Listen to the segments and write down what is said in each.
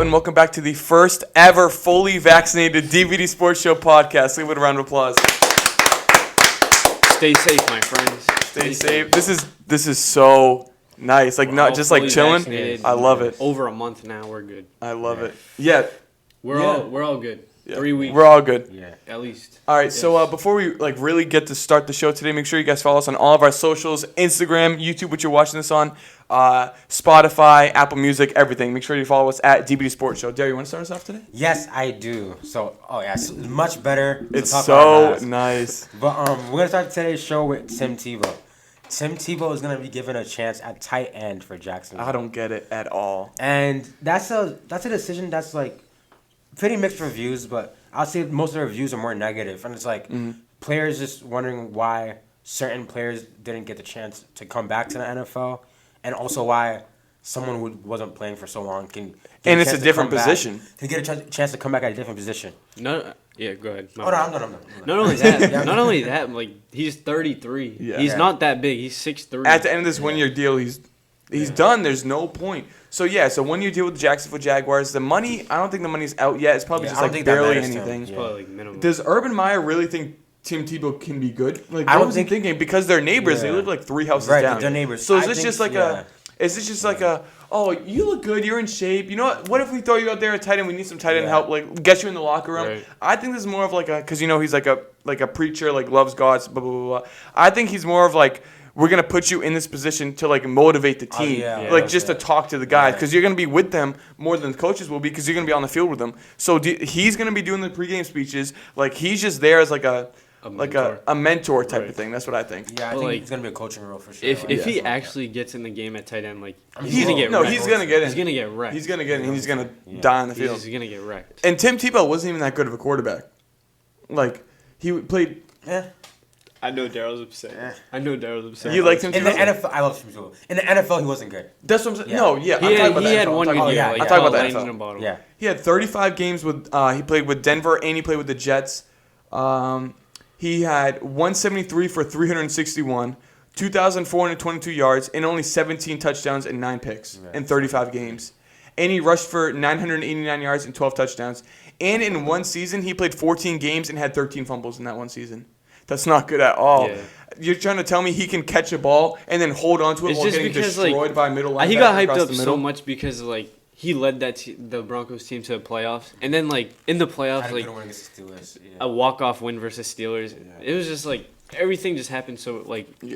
and welcome back to the first ever fully vaccinated DBD Sports Show podcast. Leave it a round of applause. Stay safe, my friends. Stay safe. This is so nice. Like, not just like chilling. I love it. Over a month now, we're good. I love it. Yeah. We're all good. Yeah. 3 weeks. We're all good. Yeah. At least. All right, so before we really get to start the show today, make sure you guys follow us on all of our socials, Instagram, YouTube, which you're watching this on, Spotify, Apple Music, everything. Make sure you follow us at DBD Sports Show. Derry, you want to start us off today? Yes, I do. So, it's much better. It's so nice. But we're going to start today's show with Tim Tebow. Tim Tebow is going to be given a chance at tight end for Jacksonville. I don't get it at all. And that's a decision that's like pretty mixed reviews, but I'll say most of the reviews are more negative. And it's like players just wondering why certain players didn't get the chance to come back to the NFL, and also why someone who wasn't playing for so long can get and it's a different position. Can get a chance to come back at a different position. No, yeah, go ahead. I'm done. Not only that, like he's 33. Yeah. He's not that big. He's 6'3". At the end of this 1 year deal, he's done. There's no point. So yeah, so 1 year deal with the Jacksonville Jaguars. The money, I don't think the money's out yet. It's probably just like barely anything. It's probably like minimum. Does Urban Meyer really think Tim Tebow can be good? Like, I what don't was he thinking? Because they're neighbors. They live like 3 houses down. They're neighbors. So is this just like oh, you look good, you're in shape. You know what if we throw you out there at tight end? We need some tight end help, like get you in the locker room. Right. I think this is more of like because he's like a preacher, like loves God, blah blah blah blah. I think he's more of like, we're gonna put you in this position to like motivate the team, to talk to the guys, because you're gonna be with them more than the coaches will be, because you're gonna be on the field with them. So he's gonna be doing the pregame speeches, like he's just there as like a mentor type of thing. That's what I think. Yeah, I think it's gonna be a coaching role for sure. If he actually gets in the game at tight end, like he's gonna get wrecked. He's gonna get wrecked. He's gonna get in. He's gonna die on the field. He's gonna get wrecked. And Tim Tebow wasn't even that good of a quarterback. Like he played. I know Daryl's upset. You liked him too? In the NFL, I love Tim Tebow. In the NFL, he wasn't good. That's what I'm saying. No, yeah. He had one good year. I'm talking about that NFL. Yeah. He had 35 games with. He played with Denver and he played with the Jets. He had 173 for 361, 2,422 yards, and only 17 touchdowns and 9 picks in 35 games. And he rushed for 989 yards and 12 touchdowns. And in one season, he played 14 games and had 13 fumbles in that one season. That's not good at all. Yeah. You're trying to tell me he can catch a ball and then hold on to it while getting destroyed by middle linebacker. He got hyped up so much because he led the Broncos team to the playoffs, and then in the playoffs a walk-off win versus Steelers. Yeah. It was just everything just happened so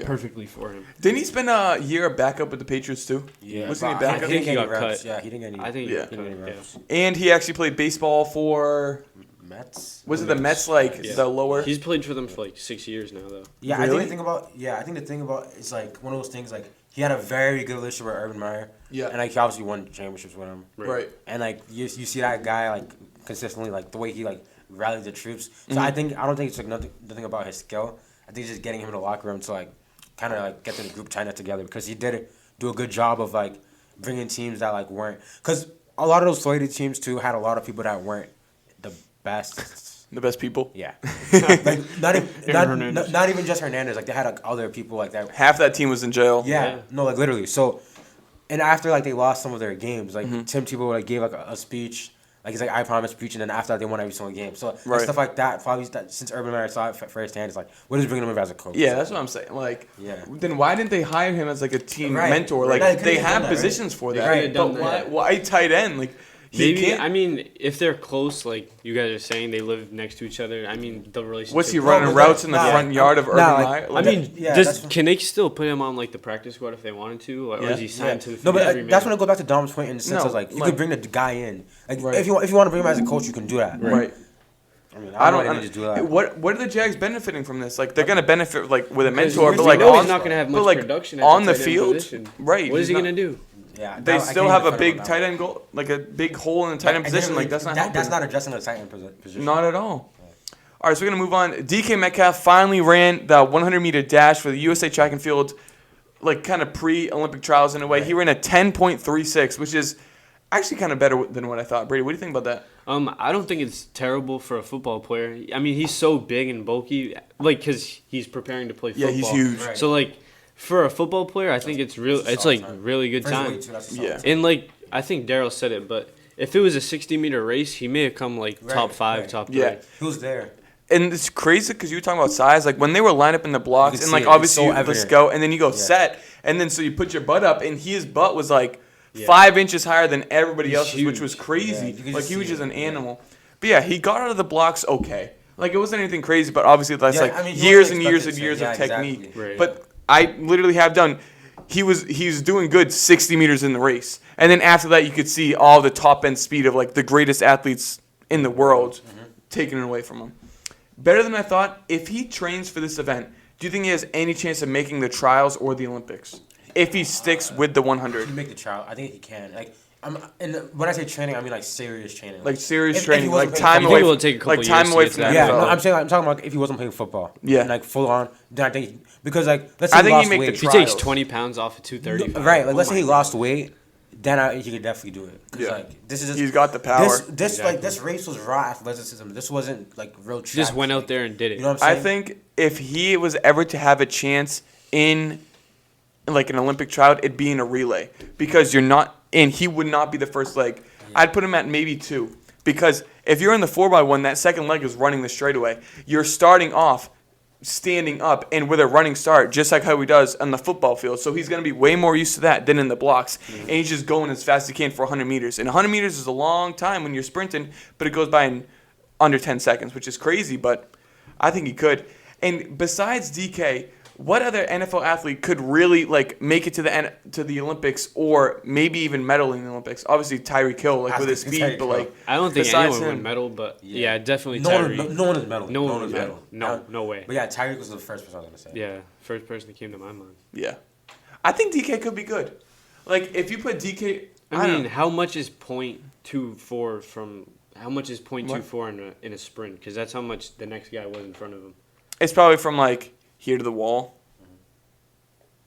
perfectly for him. Didn't he spend a year a backup with the Patriots too? Yeah, wasn't he backup? I think he got cut. Yeah, he didn't get any. I think he didn't get any reps. And he actually played baseball for Mets. Was it the Mets, the lower? He's played for them for 6 years now, though. Yeah, really? I think the thing about it's one of those things he had a very good relationship with Urban Meyer. Yeah. And he obviously won championships with him. Right. And you see that guy consistently the way he rallied the troops. So I don't think it's nothing about his skill. I think it's just getting him in the locker room to kind of get the group tighter together, because he did do a good job of bringing teams that weren't, because a lot of those floated teams too had a lot of people that weren't the best. The best people? Yeah. not even just Hernandez. They had other people that. Half that team was in jail. Yeah. No, literally. So, and after they lost some of their games, Tim Tebow gave a speech. He's I promise preach, and then after that they won every single game. So stuff like that, probably since Urban Meyer saw it firsthand, it's what is bringing him as a coach? Yeah, that's what I'm saying. Then why didn't they hire him as a team mentor? They have positions for that. Right. But why tight end? Maybe, I mean, if they're close, you guys are saying they live next to each other, I mean, the relationship... What's he running routes in the front yard of Urban Meyer? I mean, can they still put him on, the practice squad if they wanted to? Or is he signed to the field? No, but that's when I go back to Dom's point in the sense of, you could bring the guy in. If you want to bring him as a coach, you can do that. Right. I mean, I don't just do that. What are the Jags benefiting from this? They're going to benefit, with a mentor, but, he's not going to have much production on the field? Right. What is he going to do? Yeah, they still have a big tight end goal, a big hole in the tight end position. That's not addressing the tight end position. Not at all. All right, so we're gonna move on. DK Metcalf finally ran the 100-meter dash for the USA Track and Field, kind of pre-Olympic trials in a way. Right. He ran a 10.36, which is actually kind of better than what I thought. Brady, what do you think about that? I don't think it's terrible for a football player. I mean, he's so big and bulky, because he's preparing to play football. Yeah, he's huge. Right. So for a football player, I think it's really good time. Yeah. And I think Daryl said it, but if it was a 60-meter race, he may have come like top 5, top 3. Yeah. He was there. And it's crazy because you were talking about size. Like, when they were lined up in the blocks, and, like, it. obviously, It's so let's evident. go, and then you go set, and then so you put your butt up, and his butt was, like, 5 inches higher than everybody else's, which was crazy. Yeah, like, he was just an animal. But, yeah, he got out of the blocks okay. Like, it wasn't anything crazy, but obviously that's, years and years and years of technique. Exactly. Right. But I literally have done – he's doing good 60 meters in the race. And then after that, you could see all the top-end speed of, like, the greatest athletes in the world taken away from him. Better than I thought. If he trains for this event, do you think he has any chance of making the trials or the Olympics? If he sticks with the 100. He make the trial. I think he can. Like, when I say training, I mean like serious training. Like serious if training, he wasn't like playing time You away, think it will take a couple like time years away to from get the to that? yeah, NFL. no, I'm talking about if he wasn't playing football. Yeah. And, like full on. Then I think because like let's say I he think he lost make the weight. If he takes trials. 20 pounds off of 230. Right. Like let's say he my lost weight, then he could definitely do it. 'Cause, Yeah. Like this is just, He's got the power. This race was raw athleticism. This wasn't like real track. Just went out like, there and did it. You know what I'm I saying? think if he was ever to have a chance in like an Olympic trial, it'd be in a relay because you're not, and he would not be the first leg. I'd put him at maybe 2 because if you're in the 4x1, that second leg is running the straightaway. You're starting off standing up and with a running start, just like how he does on the football field. So he's going to be way more used to that than in the blocks. And he's just going as fast as he can for 100 meters. And 100 meters is a long time when you're sprinting, but it goes by in under 10 seconds, which is crazy, but I think he could. And besides DK, what other NFL athlete could really like make it to the Olympics or maybe even medal in the Olympics? Obviously Tyreek Hill, like with his speed, but like I don't think besides anyone would him. medal, but yeah, definitely no Tyreek. one is medaling. No one is would medaling. medal. No way. But yeah, Tyreek was the first person I was gonna say. Yeah, first person that came to my mind. Yeah. I think DK could be good. Like if you put DK I don't mean, know. how much is 0.24 from? How much is 0.24 in a sprint? Because that's how much the next guy was in front of him. It's probably from like here to the wall.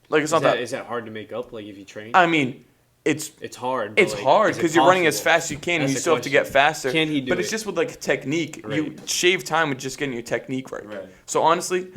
Like it's not that. Is that hard to make up? Like if you train, I mean, it's hard. but, it's like, hard is it because you're running as possible? fast as you can, and That's you the still have to get question. faster. Can he do But it's it? just with like technique. You Right. shave time with just getting your technique right. Right. So honestly,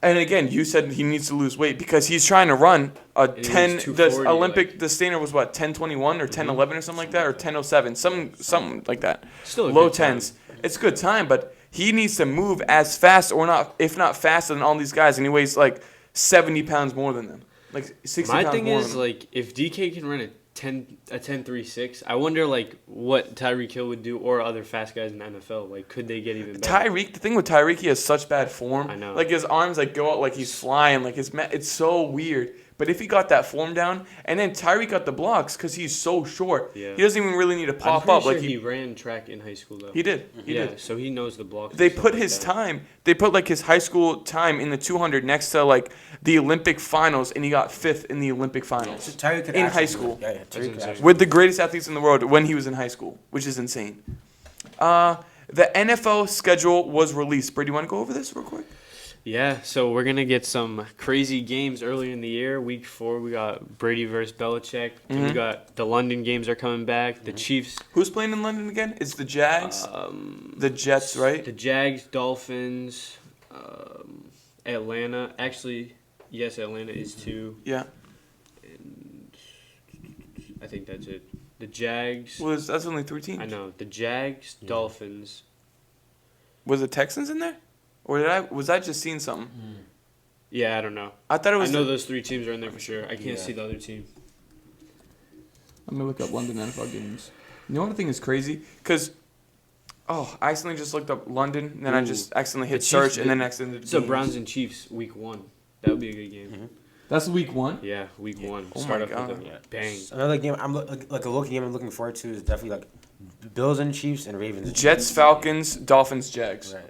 and again, you said he needs to lose weight because he's trying to run a he was 10. The 240, Olympic the standard was what 10:21 or 10:11 or something like that or 10:07, something like that. Still a Low good time. tens. It's a good time, but he needs to move as fast or not, if not faster than all these guys, and he weighs like 70 pounds more than them. Like 60 My pounds thing more is than them. like if DK can run a 10.36, I wonder like what Tyreek Hill would do or other fast guys in the NFL. Like could they get even better? Tyreek, the thing with Tyreek, he has such bad form. I know. Like his arms like go out like he's flying. Like it's so weird. But if he got that form down, and then Tyreek got the blocks because he's so short, Yeah. he doesn't even really need to I'm pop pretty up. sure Like he ran track in high school though. he did. He yeah, did. so he knows the blocks. and They stuff put like his that. time. They put like his high school time in the 200 next to like the Olympic finals, and he got 5th in the Olympic finals So Tyreek could in actually high do it. school Yeah, Tyreek could insane. actually with the greatest athletes in the world when he was in high school, which is insane. The NFL schedule was released. Brady, you want to go over this real quick? Yeah, so we're gonna get some crazy games earlier in the year. Week 4, we got Brady versus Belichick. Then we got the London games are coming back. The Chiefs, Who's playing in London again? It's the Jags, the Jets, right? the Jags, Dolphins, Atlanta. Actually, yes, Atlanta is 2. Yeah. And I think that's it. The Jags. That's only 3 teams. I know the Jags, Dolphins. Was the Texans in there, or was I just seeing something? Yeah, I don't know. I thought it I was. know those 3 teams are in there for sure. I can't Yeah. see the other team. Let me look up London NFL games. You know what I think is crazy? Because, I accidentally just looked up London, and then I Ooh. just accidentally hit The search, Chiefs and then did- accidentally. So Browns and Chiefs, week 1. That would be a good game. That's week 1. Yeah, week 1. Oh Start my off God. with a bang. Another game like a looking game I'm looking forward to is definitely like Bills and Chiefs and Ravens. and Jets, Chiefs. Falcons, Dolphins, Jags. Right.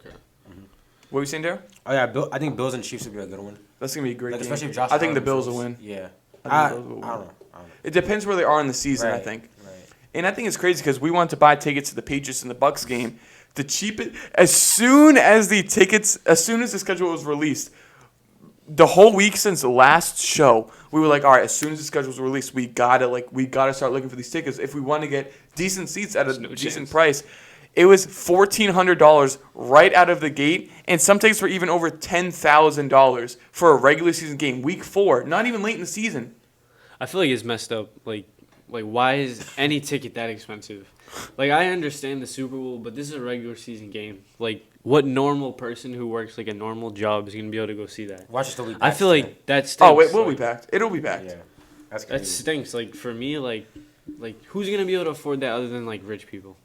What were you saying there? Oh yeah, I think Bills and Chiefs would be a good one. That's gonna be a great Like game. especially if Josh. I think the Allen Bills will goes- win. Yeah. I I think the Bills will don't win. know. It depends where they are in the season. I Right. think. Right. And I think it's crazy because we wanted to buy tickets to the Patriots and the Bucks game. The cheapest, as soon as the schedule was released, the whole week since the last show, we were like, all right, as soon as the schedule was released, we gotta start looking for these tickets if we want to get decent seats at a no decent chance. price. It was $1,400 right out of the gate, and some tickets were even over $10,000 for a regular season game, week 4, not even late in the season. I feel like it's messed up. Like Like, why is any ticket that expensive? Like, I understand the Super Bowl, but this is a regular season game. Like, what normal person who works like a normal job is gonna be able to go see that? Watch it still be I packed, feel man. like that stinks. Oh, it will like, be packed. It'll be packed. Yeah, that's That crazy. stinks. Like for me, like who's gonna be able to afford that other than like rich people?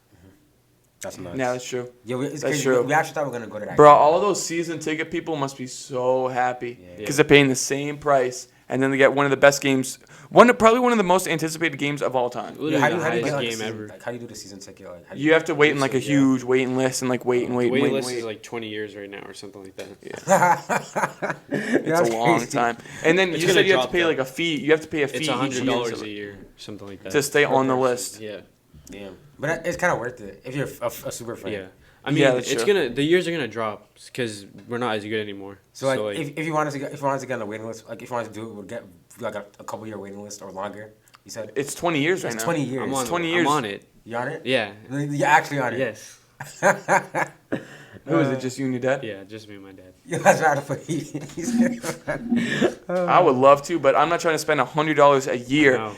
That's nuts. Yeah, that's true. Yeah, it's That's crazy. true. We actually thought we were gonna go to that. Bro, game. all of those season ticket people must be so happy Yeah. because they're paying the same price, and then they get one of the best games, probably one of the most anticipated games of all time. Literally Yeah, how the do you highest get like, game the season, ever. like how do you do the season ticket? Like, how do You have to wait in like a Yeah. huge waiting list and like wait and wait The and waiting wait and list wait. is like 20 years right now or something like that. It's a long time. And then It's you gonna said you have to drop, pay though. like a fee. You have to pay a fee It's each $100 year a year, something like that. to stay on the person. list. Yeah, Damn, but it's kind of worth it if you're a super fan. yeah. I mean, Yeah, that's it's true. the years are gonna drop because we're not as good anymore. So like, if you wanted to get on the waiting list, like if you wanted to do it, would get like a couple year waiting list or longer. You said It's 20 years right it's now. 20 years. I'm on 20 I'm years. on it. You on it? Yeah. You're actually on it. Yes. Who is it? Just you and your dad? Yeah, just me and my dad. You guys are out of I would love to, but I'm not trying to spend $100 a year. No.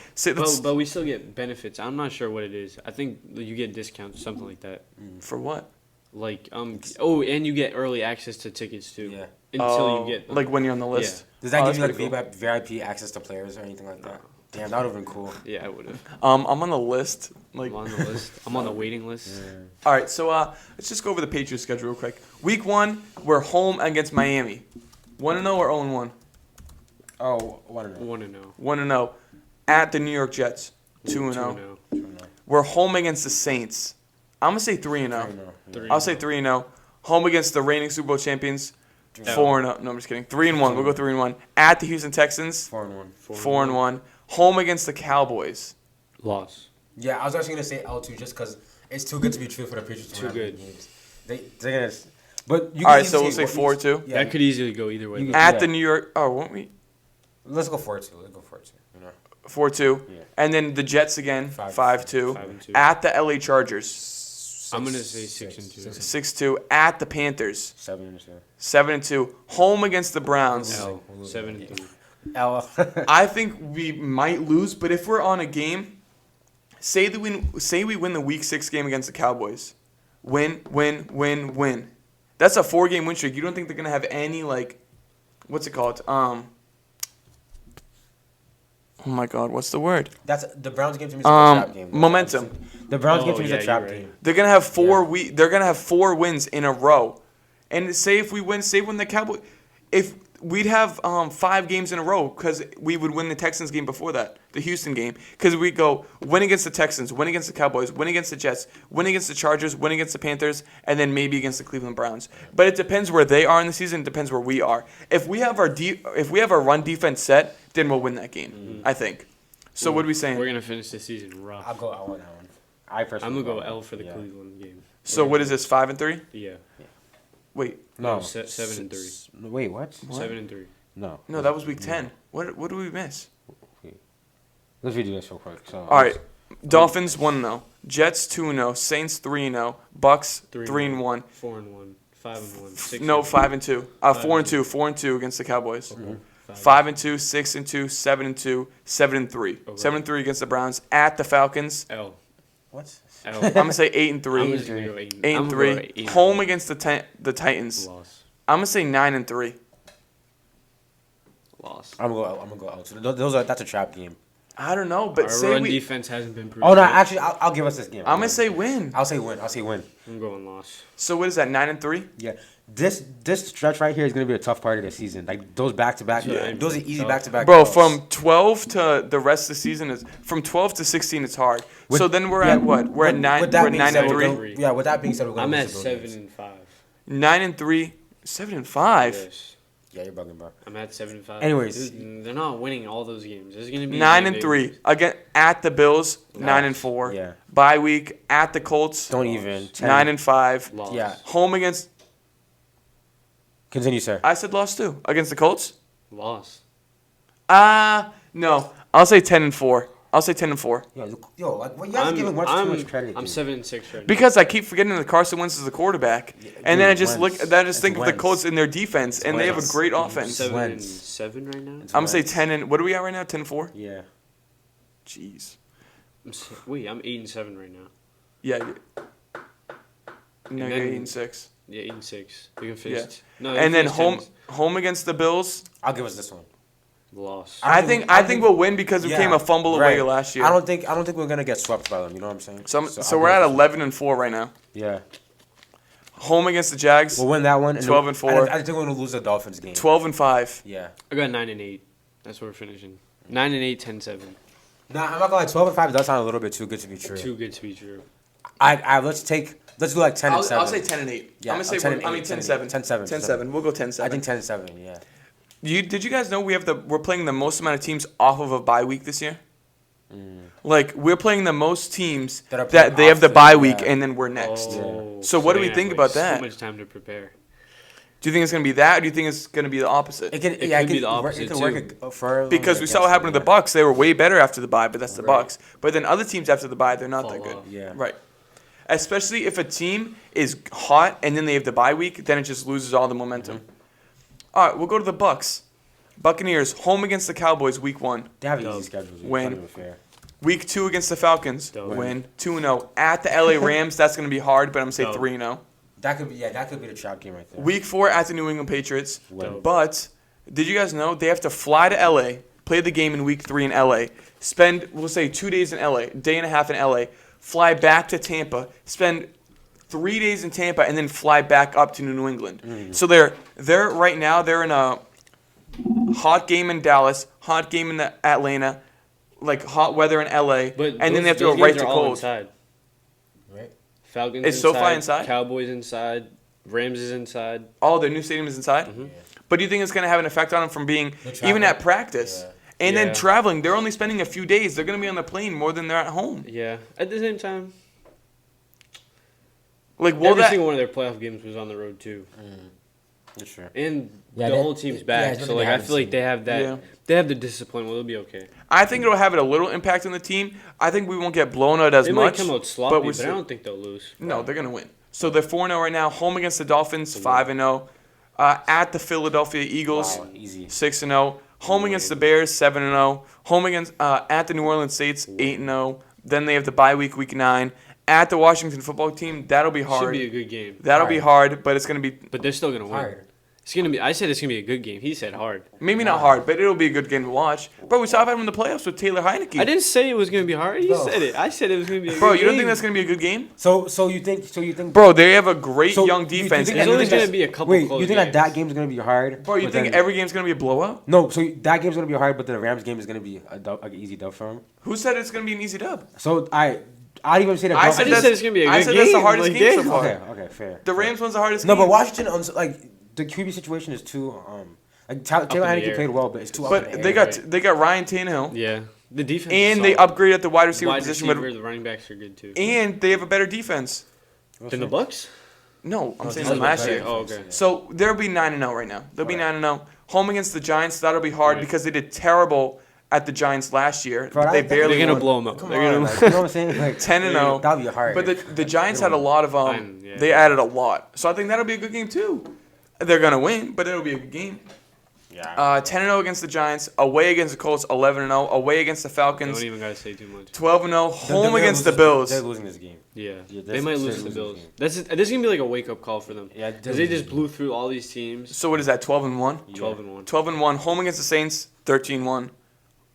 But we still get benefits. I'm not sure what it is. I think you get discounts, something like that. For what? Like and you get early access to tickets too. Yeah. Until you get them. like when you're on the list. Does that Oh, give you that's like pretty VIP access to players or anything like that? Damn, that would have been cool. Yeah, I would have. I'm on the list. Like, I'm on the list. I'm on the waiting list. all right, so let's just go over the Patriots schedule real quick. Week 1, we're home against Miami. 1-0 or 0-1? Oh, 1-0. 1-0. 1-0 at the New York Jets. 2-0. 2-0. We're home against the Saints. I'm gonna say 3-0. 3-0. I'll say 3-0. Home against the reigning Super Bowl champions. No. 4-0. No, I'm just kidding. 3-1. We'll go 3-1. At the Houston Texans. 4-1. 4-1. Home against the Cowboys. Loss. Yeah, I was actually gonna say L2 just because it's too good to be true for the Patriots. Too good. They're gonna. But you All can right, so even we'll say 4-2. Yeah, That could easily go either way. You- though. At Yeah. the New York. Oh, won't we? let's go 4-2. Let's go 4-2. You know. 4-2. Yeah. And then the Jets again. 5-2. 5-2. At the LA Chargers. I'm gonna say 6-2. 6-2. At the Panthers. 7-2. 7-2. Home against the Browns. L. 7-3. L. I think we might lose, but if we're on a game, say we win the Week 6 game against the Cowboys, win. That's a 4-game win streak. You don't think they're gonna have any like, what's it called? Oh my God, what's the word? That's the Browns game to me is a trap game. Momentum. The Browns game Oh, to me is yeah, a trap you're right. game. They're gonna have They're gonna have 4 wins in a row, and say if we win, say when the Cowboys, if we'd have 5 games in a row because we would win the Texans game before that, the Houston game, because we go win against the Texans, win against the Cowboys, win against the Jets, win against the Chargers, win against the Panthers, and then maybe against the Cleveland Browns. But it depends where they are in the season. It depends where we are. If we have our run defense set, then we'll win that game. I think. So what are we saying? We're gonna finish the season rough. I'll go L on that one. I personally. I'm gonna go L for the Yeah. Cleveland game. So what is this? 5-3? Yeah. Wait, No. 7-3. Wait, what? 7-3. No. no, that was week 10. What did we miss? Let's redo this real quick. So. All right, Dolphins 1-0, Jets 2-0, Saints 3-0, Bucks 3-1. 4-1. 5-1. 6-1. No, 5-2. 4-2. 4-2 against the Cowboys. 5-2, 6-2, 7-2, 7-3. 7-3 against the Browns at the Falcons. L. What? L. I'm gonna say I'm 8-3. just gonna go 8. 8-3. Home against the Titans. Loss. I'm gonna say 9-3. Loss. I'm gonna go L. So that's a trap game. I don't know, but Our say run we. defense hasn't been proven. Oh no, yet. actually, I'll give us this game. I'm gonna say win. I'll say win. I'm going loss. So what is that? 9-3. Yeah, this stretch right here is gonna be a tough part of the season. Like those back to back, Yeah. those are easy back to back. Bro, from 12 to the rest of the season is from 12 to 16. It's hard. With- So then we're yeah, at what? We're at with 9. that We're at being said, 9-3. Yeah, with that being said, we're going I'm to at lose those 7 games. and 5. 9-3. 7-5. Yes. Yeah, you're bugging, bro. I'm at 7 and 5. Anyways. They're not winning all those games. There's gonna be 9-3 again at the Bills. 9-4. Yeah. Bye week at the Colts. Don't even. 9-5. Loss. Yeah. Home against. Continue, sir. I said lost too against the Colts. Loss. No. I'll say 10-4. I'll say 10-4 Yo, like, what, you guys are giving much too much credit. I'm dude. 7 and 6 right now. because I keep forgetting that Carson Wentz is the quarterback, and then I just Wentz. think of the Wentz. Colts in their defense, and they have a Wentz. great offense. 7 and Wentz. 7 right now. I'm gonna say 10 and what are we at right now? 10-4. Yeah. Jeez. Wait, I'm 8-7 right now. Yeah. No, And you're then- 8-6. Yeah, 8-6. We can finish. No, And then finished home against the Bills. I'll give us this one. loss. I I don't think- think we'll win because we came a fumble away last year. I don't think we're gonna get swept by them. You know what I'm saying? So I'll we're give at us this 11-4 right now. one. Yeah, Home against the Jags. we'll win that one. 12-4. I think we're gonna lose the Dolphins game. 12-5. Yeah. I got 9-8. That's where we're finishing. 9-8, 10-7. Nah, I'm not gonna lie. 12-5 does sound a little bit too good to be true. Too good to be true. Let's do like 10-7. I'll say 10-8. Yeah, I'm gonna say 10-7. 10-7. 10-7. We'll go 10-7. I think 10-7. Yeah. Did you guys know we're playing the most amount of teams off of a bye week this year? Like we're playing the most teams That are that playing they have the off, bye yeah. week and then we're next. Oh, So what do they're we gonna think have, about that? So much time to prepare. Do you think it's gonna be that, or do you think it's gonna be the opposite? It could It could be the opposite, It could work for Because we saw what happened to the Bucks. They were way better after the bye, but that's the Right. Bucks. But then other teams after the bye, they're not that Fall good. off. Yeah. Right. Especially if a team is hot and then they have the bye week, then it just loses all the momentum. All right, we'll go to the Bucks. Buccaneers home against the Cowboys week 1. They have Dub. easy schedules. Win. Not even fair. Week 2 against the Falcons. Dub. Win. 2-0 at the LA Rams. That's going to be hard, but I'm going to say Dub. 3-0. That could be the trap game right there. Week 4 at the New England Patriots. Win. But did you guys know they have to fly to LA, play the game in week 3 in LA, spend, we'll say 2 days in LA, day and a half in LA, fly back to Tampa, spend 3 days in Tampa, and then fly back up to New England. So they're right now, they're in a hot game in Dallas, hot game in Atlanta, like hot weather in LA, But and then they have to those go right games to are all cold. Inside. Right? Falcons Is inside. SoFi inside? Cowboys inside. Rams is inside. Oh, their new stadium is inside? Mm-hmm. But do you think it's going to have an effect on them from being The even travel? at practice? Yeah. And Yeah. then traveling, they're only spending a few days. They're going to be on the plane more than they're at home. Yeah. At the same time, Like, will every that? single one of their playoff games was on the road too, That's true. and Yeah, the they- whole team's yeah, back. it's So nothing like, they I haven't feel like seen. they have that. Yeah. They have the discipline. Well, it'll be okay. I think it'll have a little impact on the team. I think we won't get blown out as They much. might come out sloppy, but, we I still- don't think they'll lose. No, they're going to win. So they're 4-0 right now. Home against the Dolphins, 5-0. At the Philadelphia Eagles, Wow, easy. 6-0. Home against the Bears, 7-0. Home against at the New Orleans Saints, 8-0. Then they have the bye week, week 9. At the Washington football team, that'll be Should hard. be a good game, That'll be hard, but it's going to be but they're still gonna win. Hard. It's gonna be. I said it's gonna be a good game. He said hard. maybe not hard, but it'll be a good game to watch. Bro, we saw him in the playoffs with Taylor Heineke. I didn't say it was gonna be hard. You No. said it. I said it was gonna be a Bro, good you don't game. think that's going to be a good game? So you think Bro, they have a great So, young you defense. think It's and always then- gonna be a couple Wait, close you think games. that game's gonna be hard? Bro, you but think then- every game's going to be a blowout? No, so that game's gonna be hard, but the Rams game is gonna be like an easy dub for him. Who said it's going to be an easy dub? So I'd even say that. I I said just that's- said it's gonna be a I good said game. that's the hardest Like, game so yeah. far. Okay, fair. The fair. Rams one's the hardest No, game. but Washington the QB situation is too like Taylor in the Heineke air. played well, but it's too up in But the they air. got Ryan Tannehill, Yeah, the defense. and is they solid. upgraded at the wide receiver Wide position, receiver, the running backs are good too. and they have a better defense. Than the Bucks? No, I'm saying this than is last better. year. Oh, okay. So they'll be 9-0 right now. They'll be Alright. 9-0. Home against the Giants, that'll be hard Right. because they did terrible at the Giants last year. Bro, They that- barely They're gonna won. blow them up. Come They're on, gonna. like, you know what I'm saying? Like 10-0. that'll be hard. But the Giants had a lot of Yeah. they added a lot. So I think that'll be a good game too. They're gonna win, but it'll be a good game. yeah. 10-0 against the Giants, away against the Colts, 11-0, away against the Falcons, Don't even gotta say too much. 12-0, home against the They're Bills. losing this game. Yeah, Yeah, they that's- might they're lose to the losing Bills. the game. This is gonna be like a wake up call for them. Yeah, Because they just blew through all these teams. So what is that? 12-1. 12-1. 12-1, home against the Saints, 13-1.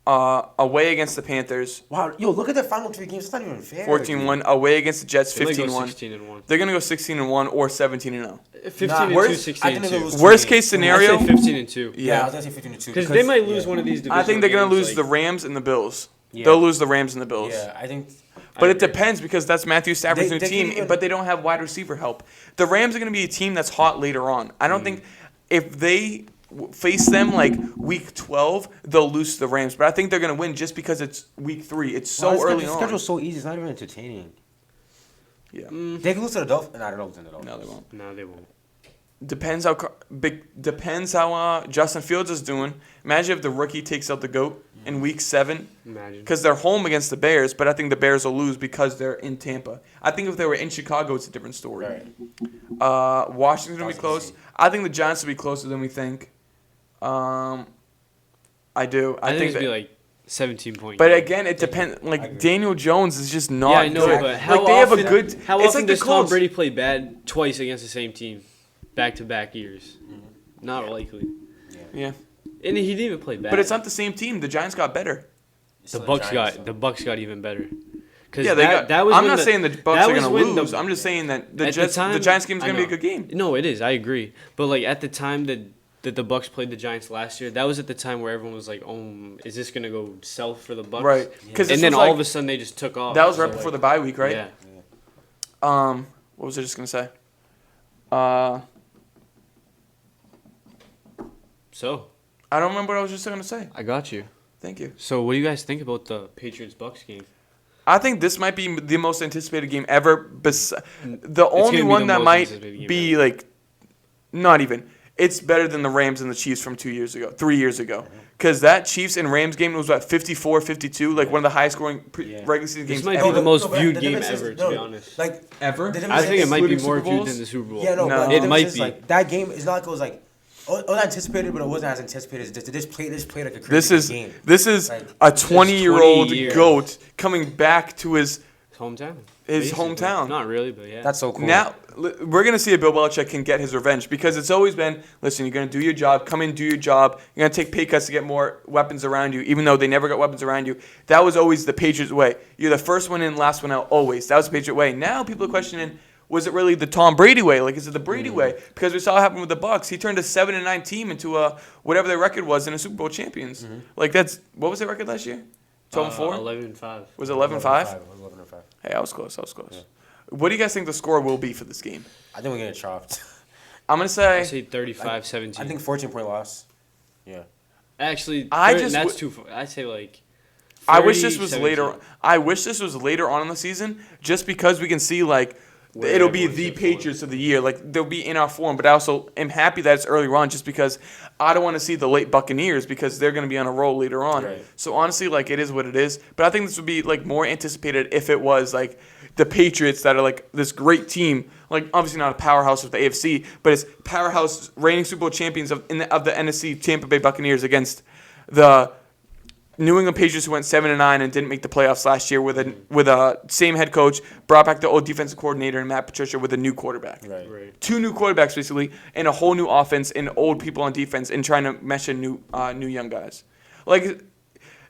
Away against the Panthers, Wow, yo, look at the final 3 games. It's not even fair. 14-1. Away against the Jets, They might go 15-1. 16-1. They're gonna go 16-1 or 17-0. 15-2, worst- 16-2. Worst case scenario. I say 15-2. Yeah, I Yeah, was gonna say 15-2 Because they might lose one of these divisional I think they're gonna games, lose like- the Rams and the Bills. Yeah. They'll lose the Rams and the Bills. Yeah, I think. But I it agree. depends because that's Matthew Stafford's They new can team, even- but they don't have wide receiver help. The Rams are going to be a team that's hot later on. I don't think if they face them like week 12, they'll lose to the Rams. But I think they're going to win just because it's week 3. It's so early The on. schedule's so easy. It's not even entertaining. Yeah. They can lose to the Dolphins. Nah, they don't lose to the Dolphins. No, they won't. No, they won't. Depends how Justin Fields is doing. Imagine if the rookie takes out the GOAT in week 7. Imagine. Because they're home against the Bears, but I think the Bears will lose because they're in Tampa. I think if they were in Chicago, it's a different story. Right. Washington's going to be Washington. close. I think the Giants will be closer than we think. I do. I think think it's be like 17 point. But game. again, it depends. Like Daniel Jones is just not. Yeah, I know, good. but how like they often, have a good. How it's often like the does Tom Colts. Brady play bad twice against the same team, back-to-back years? Not likely. Yeah, And he didn't even play bad. but it's not the same team. The Giants got better. The Bucks got even better. Cause Yeah, they got. That was I'm when not the- saying the Bucks that are was gonna when lose. I'm just saying that the at Giants game is I gonna be a know. good game. No, it is. I agree. But like at the time that the Bucks played the Giants last year, that was at the time where everyone was like, "Oh, is this gonna go south for the Bucks?" Right. Because And then all of a sudden they just took off. that was right So, before like, the bye week, right? Yeah. What was I just gonna say? So I don't remember what I was just gonna say. I got you. Thank you. So what do you guys think about the Patriots Bucks game? I think this might be the most anticipated game ever. The only gonna be one the that most might anticipated game be like, not even. It's better than the Rams and the Chiefs from 3 years ago. Because that Chiefs and Rams game was, 54-52, like one of the highest scoring regular season games This might ever. be the most but viewed the game difference is- ever, to be honest. Like Ever? the difference I think is- it might be excluding more Super viewed Bowls? than the Super Bowl. Yeah, no, No. but the It might difference is, be. like that game. It's not like it was like it was anticipated, but it wasn't as anticipated as this. They just played like a This crazy is game. this is Like, a 20-year-old 20 years. GOAT coming back to his Hometown. His basically. hometown. Not really, but yeah. That's so cool. Now we're gonna see if Bill Belichick can get his revenge because it's always been, listen, you're gonna do your job, come in, do your job. You're gonna take pay cuts to get more weapons around you, even though they never got weapons around you. That was always the Patriots way. You're the first one in, last one out, always. That was the Patriot way. Now people are questioning, was it really the Tom Brady way? Like, is it the Brady way? Because we saw what happened with the Bucks. He turned a 7-9 team into a whatever their record was in a Super Bowl champions. Like what was their record last year? 12-4. 11-5. Was it 11-5? 11-5. Hey, I was close. What do you guys think the score will be for this game? I think we're getting chopped. I'm gonna I say say 35-17. I think 14-point loss. Yeah. Actually, just that's too far. I'd say like. I wish this was 30-17. later. I wish this was later on in the season, just because we can see like Where it'll be everyone's the in form. Patriots of the year. Like they'll be in our form, but I also am happy that it's early on, just because I don't want to see the late Buccaneers because they're going to be on a roll later on. Right. So honestly, like it is what it is. But I think this would be like more anticipated if it was like the Patriots that are like this great team. Like obviously not a powerhouse of the AFC, but it's powerhouse reigning Super Bowl champions of the NFC Tampa Bay Buccaneers against the New England Patriots, who went 7-9 and didn't make the playoffs last year with a same head coach, brought back the old defensive coordinator and Matt Patricia with a new quarterback. Right. Two new quarterbacks basically, and a whole new offense and old people on defense, and trying to mesh in new young guys. Like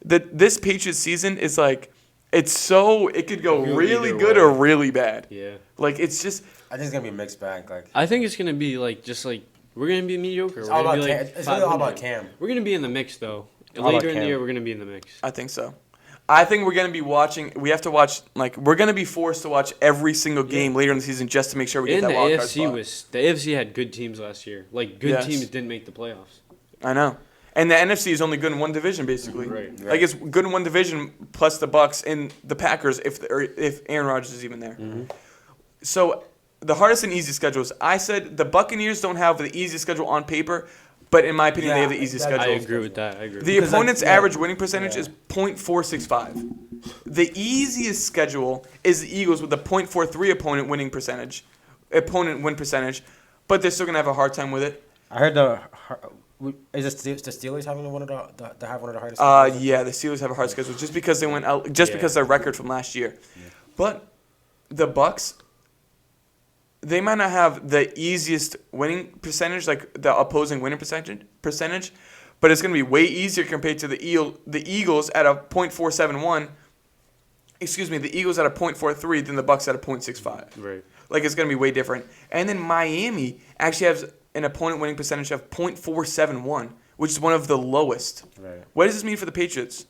this Patriots season is like it could go really either good way. or really bad. Yeah. Like it's just I think it's gonna be a mixed bag. Like I think it's gonna be like we're gonna be mediocre. it's We're all gonna about be Cam. like It's really all 500. about Cam. We're gonna be in the mix though. All about Later in the Cam. year, we're gonna be in the mix. I think so. I think we're gonna be watching. We have to watch. Like we're gonna be forced to watch every single game later in the season just to make sure we get And that the wild card AFC spot. the AFC had good teams last year. Like good Yes. teams didn't make the playoffs. I know. And the NFC is only good in one division, basically. Right. Like it's good in one division plus the Bucks and the Packers if Aaron Rodgers is even there. So the hardest and easiest schedules. I said the Buccaneers don't have the easiest schedule on paper, but in my opinion, they have the easiest Yeah, I schedule. agree with that. I agree. The Because, like, opponent's yeah. average winning percentage is .465. The easiest schedule is the Eagles with a .43 opponent win percentage, but they're still gonna have a hard time with it. I heard is the Steelers having one of the have one of the hardest. Yeah, the Steelers have a hard schedule just because they went out, just because their record from last year. But the Bucks, they might not have the easiest winning percentage, like the opposing winning percentage, but it's going to be way easier compared to the Eagles at a .471. Excuse me, the Eagles at a .43 than the Bucks at a .65. Right. Like it's going to be way different. And then Miami actually has an opponent winning percentage of .471, which is one of the lowest. Right. What does this mean for the Patriots?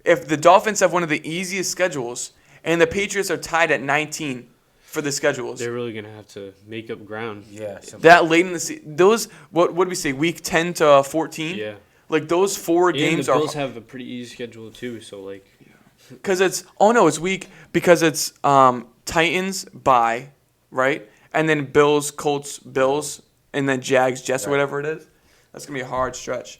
If the Dolphins have one of the easiest schedules and the Patriots are tied at 19 for the schedules, They're really gonna have to make up ground. Yeah. So that late in the season, those what did we say? Week 10 to 14. Yeah. Like those four And games the are Bills have a pretty easy schedule too. So like. because it's it's weak because it's Titans bye, right, and then Bills, Colts, Bills, and then Jags, Jets, or whatever it is. That's gonna be a hard stretch.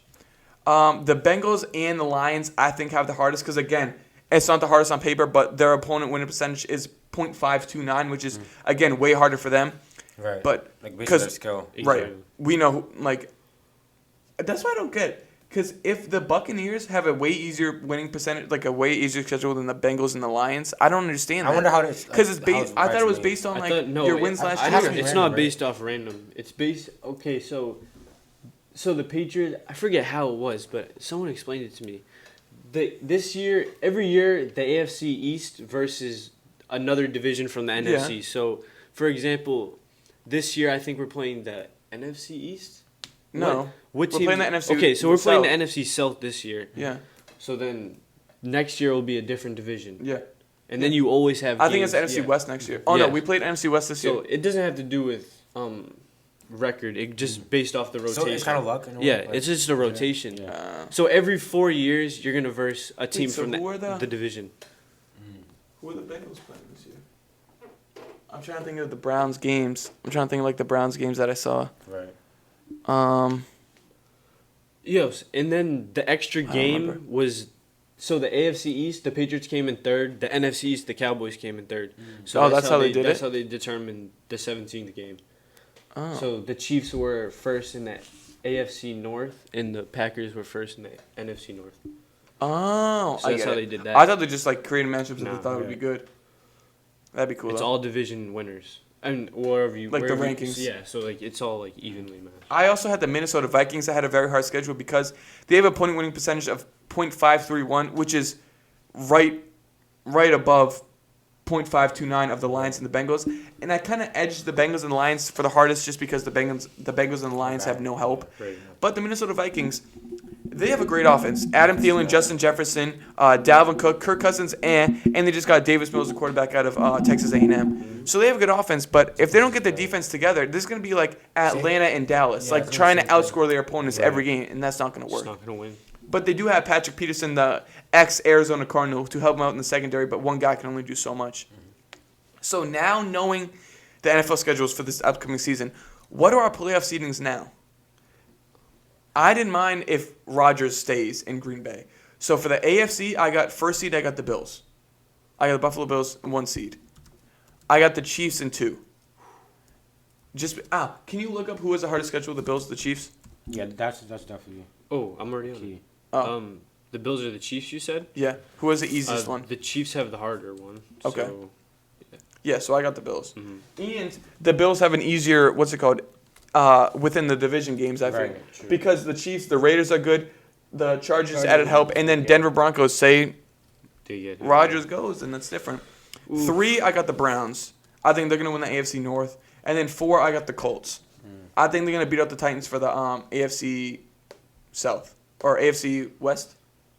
The Bengals and the Lions, I think, have the hardest because again, it's not the hardest on paper, but their opponent winning percentage is .529, which is again way harder for them. right. But like based on because their skill. right, Exactly. we know like that's why I don't get Because if the Buccaneers have a way easier winning percentage, like a way easier schedule than the Bengals and the Lions, I don't understand that. I wonder how it's because it's based. I thought it was based on your wins last year. It's not based off random. It's based. Okay, so the Patriots. I forget how it was, but someone explained it to me. This year, every year, the AFC East versus another division from the NFC. Yeah. So, for example, this year I think we're playing the NFC East. No, what we're teams? playing the NFC. Okay, so we're playing South. the NFC South this year. Yeah. So then, next year will be a different division. Yeah. And then you always have. I think games. it's NFC West next year. Oh Yeah. no, we played NFC West this year. So it doesn't have to do with record. It just based off the rotation. So it's kind of luck. In a way, Yeah, like, it's just a rotation. Yeah. So every 4 years, you're gonna verse a team so from who are the division. Who are the Bengals playing this year? I'm trying to think of the Browns games. I'm trying to think of like the Browns games that I saw. Right. Yes, and then the extra don't game remember. was. So the AFC East, the Patriots came in third. The NFC East, the Cowboys came in third. So Oh, that's how they did That's it? how they determined the 17th game. Oh. So the Chiefs were first in the AFC North, and the Packers were first in the NFC North. Oh, So I that's get how it. they did that. I thought they just like created matchups that No. they thought would be good. That'd be cool. It's though. all division winners, and wherever you Like the wherever you- rankings. Yeah, so like it's all like evenly matched. I also had the Minnesota Vikings that had a very hard schedule because they have a point winning percentage of .531, which is right above .529 of the Lions and the Bengals. And I kind of edged the Bengals and the Lions for the hardest just because the Bengals and the Lions have no help. Right. But the Minnesota Vikings, they have a great offense. Adam Thielen, Justin Jefferson, Dalvin Cook, Kirk Cousins, and they just got Davis Mills, the quarterback out of Texas A&M. So they have a good offense, but if they don't get their defense together, this is going to be like Atlanta and Dallas, Yeah, like it's trying to gonna be the same outscore their opponents every game, and that's not going to It's work. not gonna win. But they do have Patrick Peterson, the ex-Arizona Cardinal, to help them out in the secondary, but one guy can only do so much. So now knowing the NFL schedules for this upcoming season, what are our playoff seedings now? I didn't mind if Rodgers stays in Green Bay. So for the AFC, I got first seed, I got the Bills. I got the Buffalo Bills in 1 seed. I got the Chiefs in 2. Can you look up who has the hardest schedule, the Bills or the Chiefs? Yeah, that's definitely Oh, I'm already on. key. it. Oh. The Bills are the Chiefs. You said. Yeah. Who has the easiest one? The Chiefs have the harder one. Okay. So, Yeah, so I got the Bills. Mhm. And the Bills have an easier, within the division games, I think. Right, true. Because the Chiefs, the Raiders are good, the Chargers added help, and then Denver Broncos say they get Rodgers goes, and that's different. 3, I got the Browns. I think they're going to win the AFC North. And then 4, I got the Colts. I think they're going to beat up the Titans for the AFC South. Or AFC West?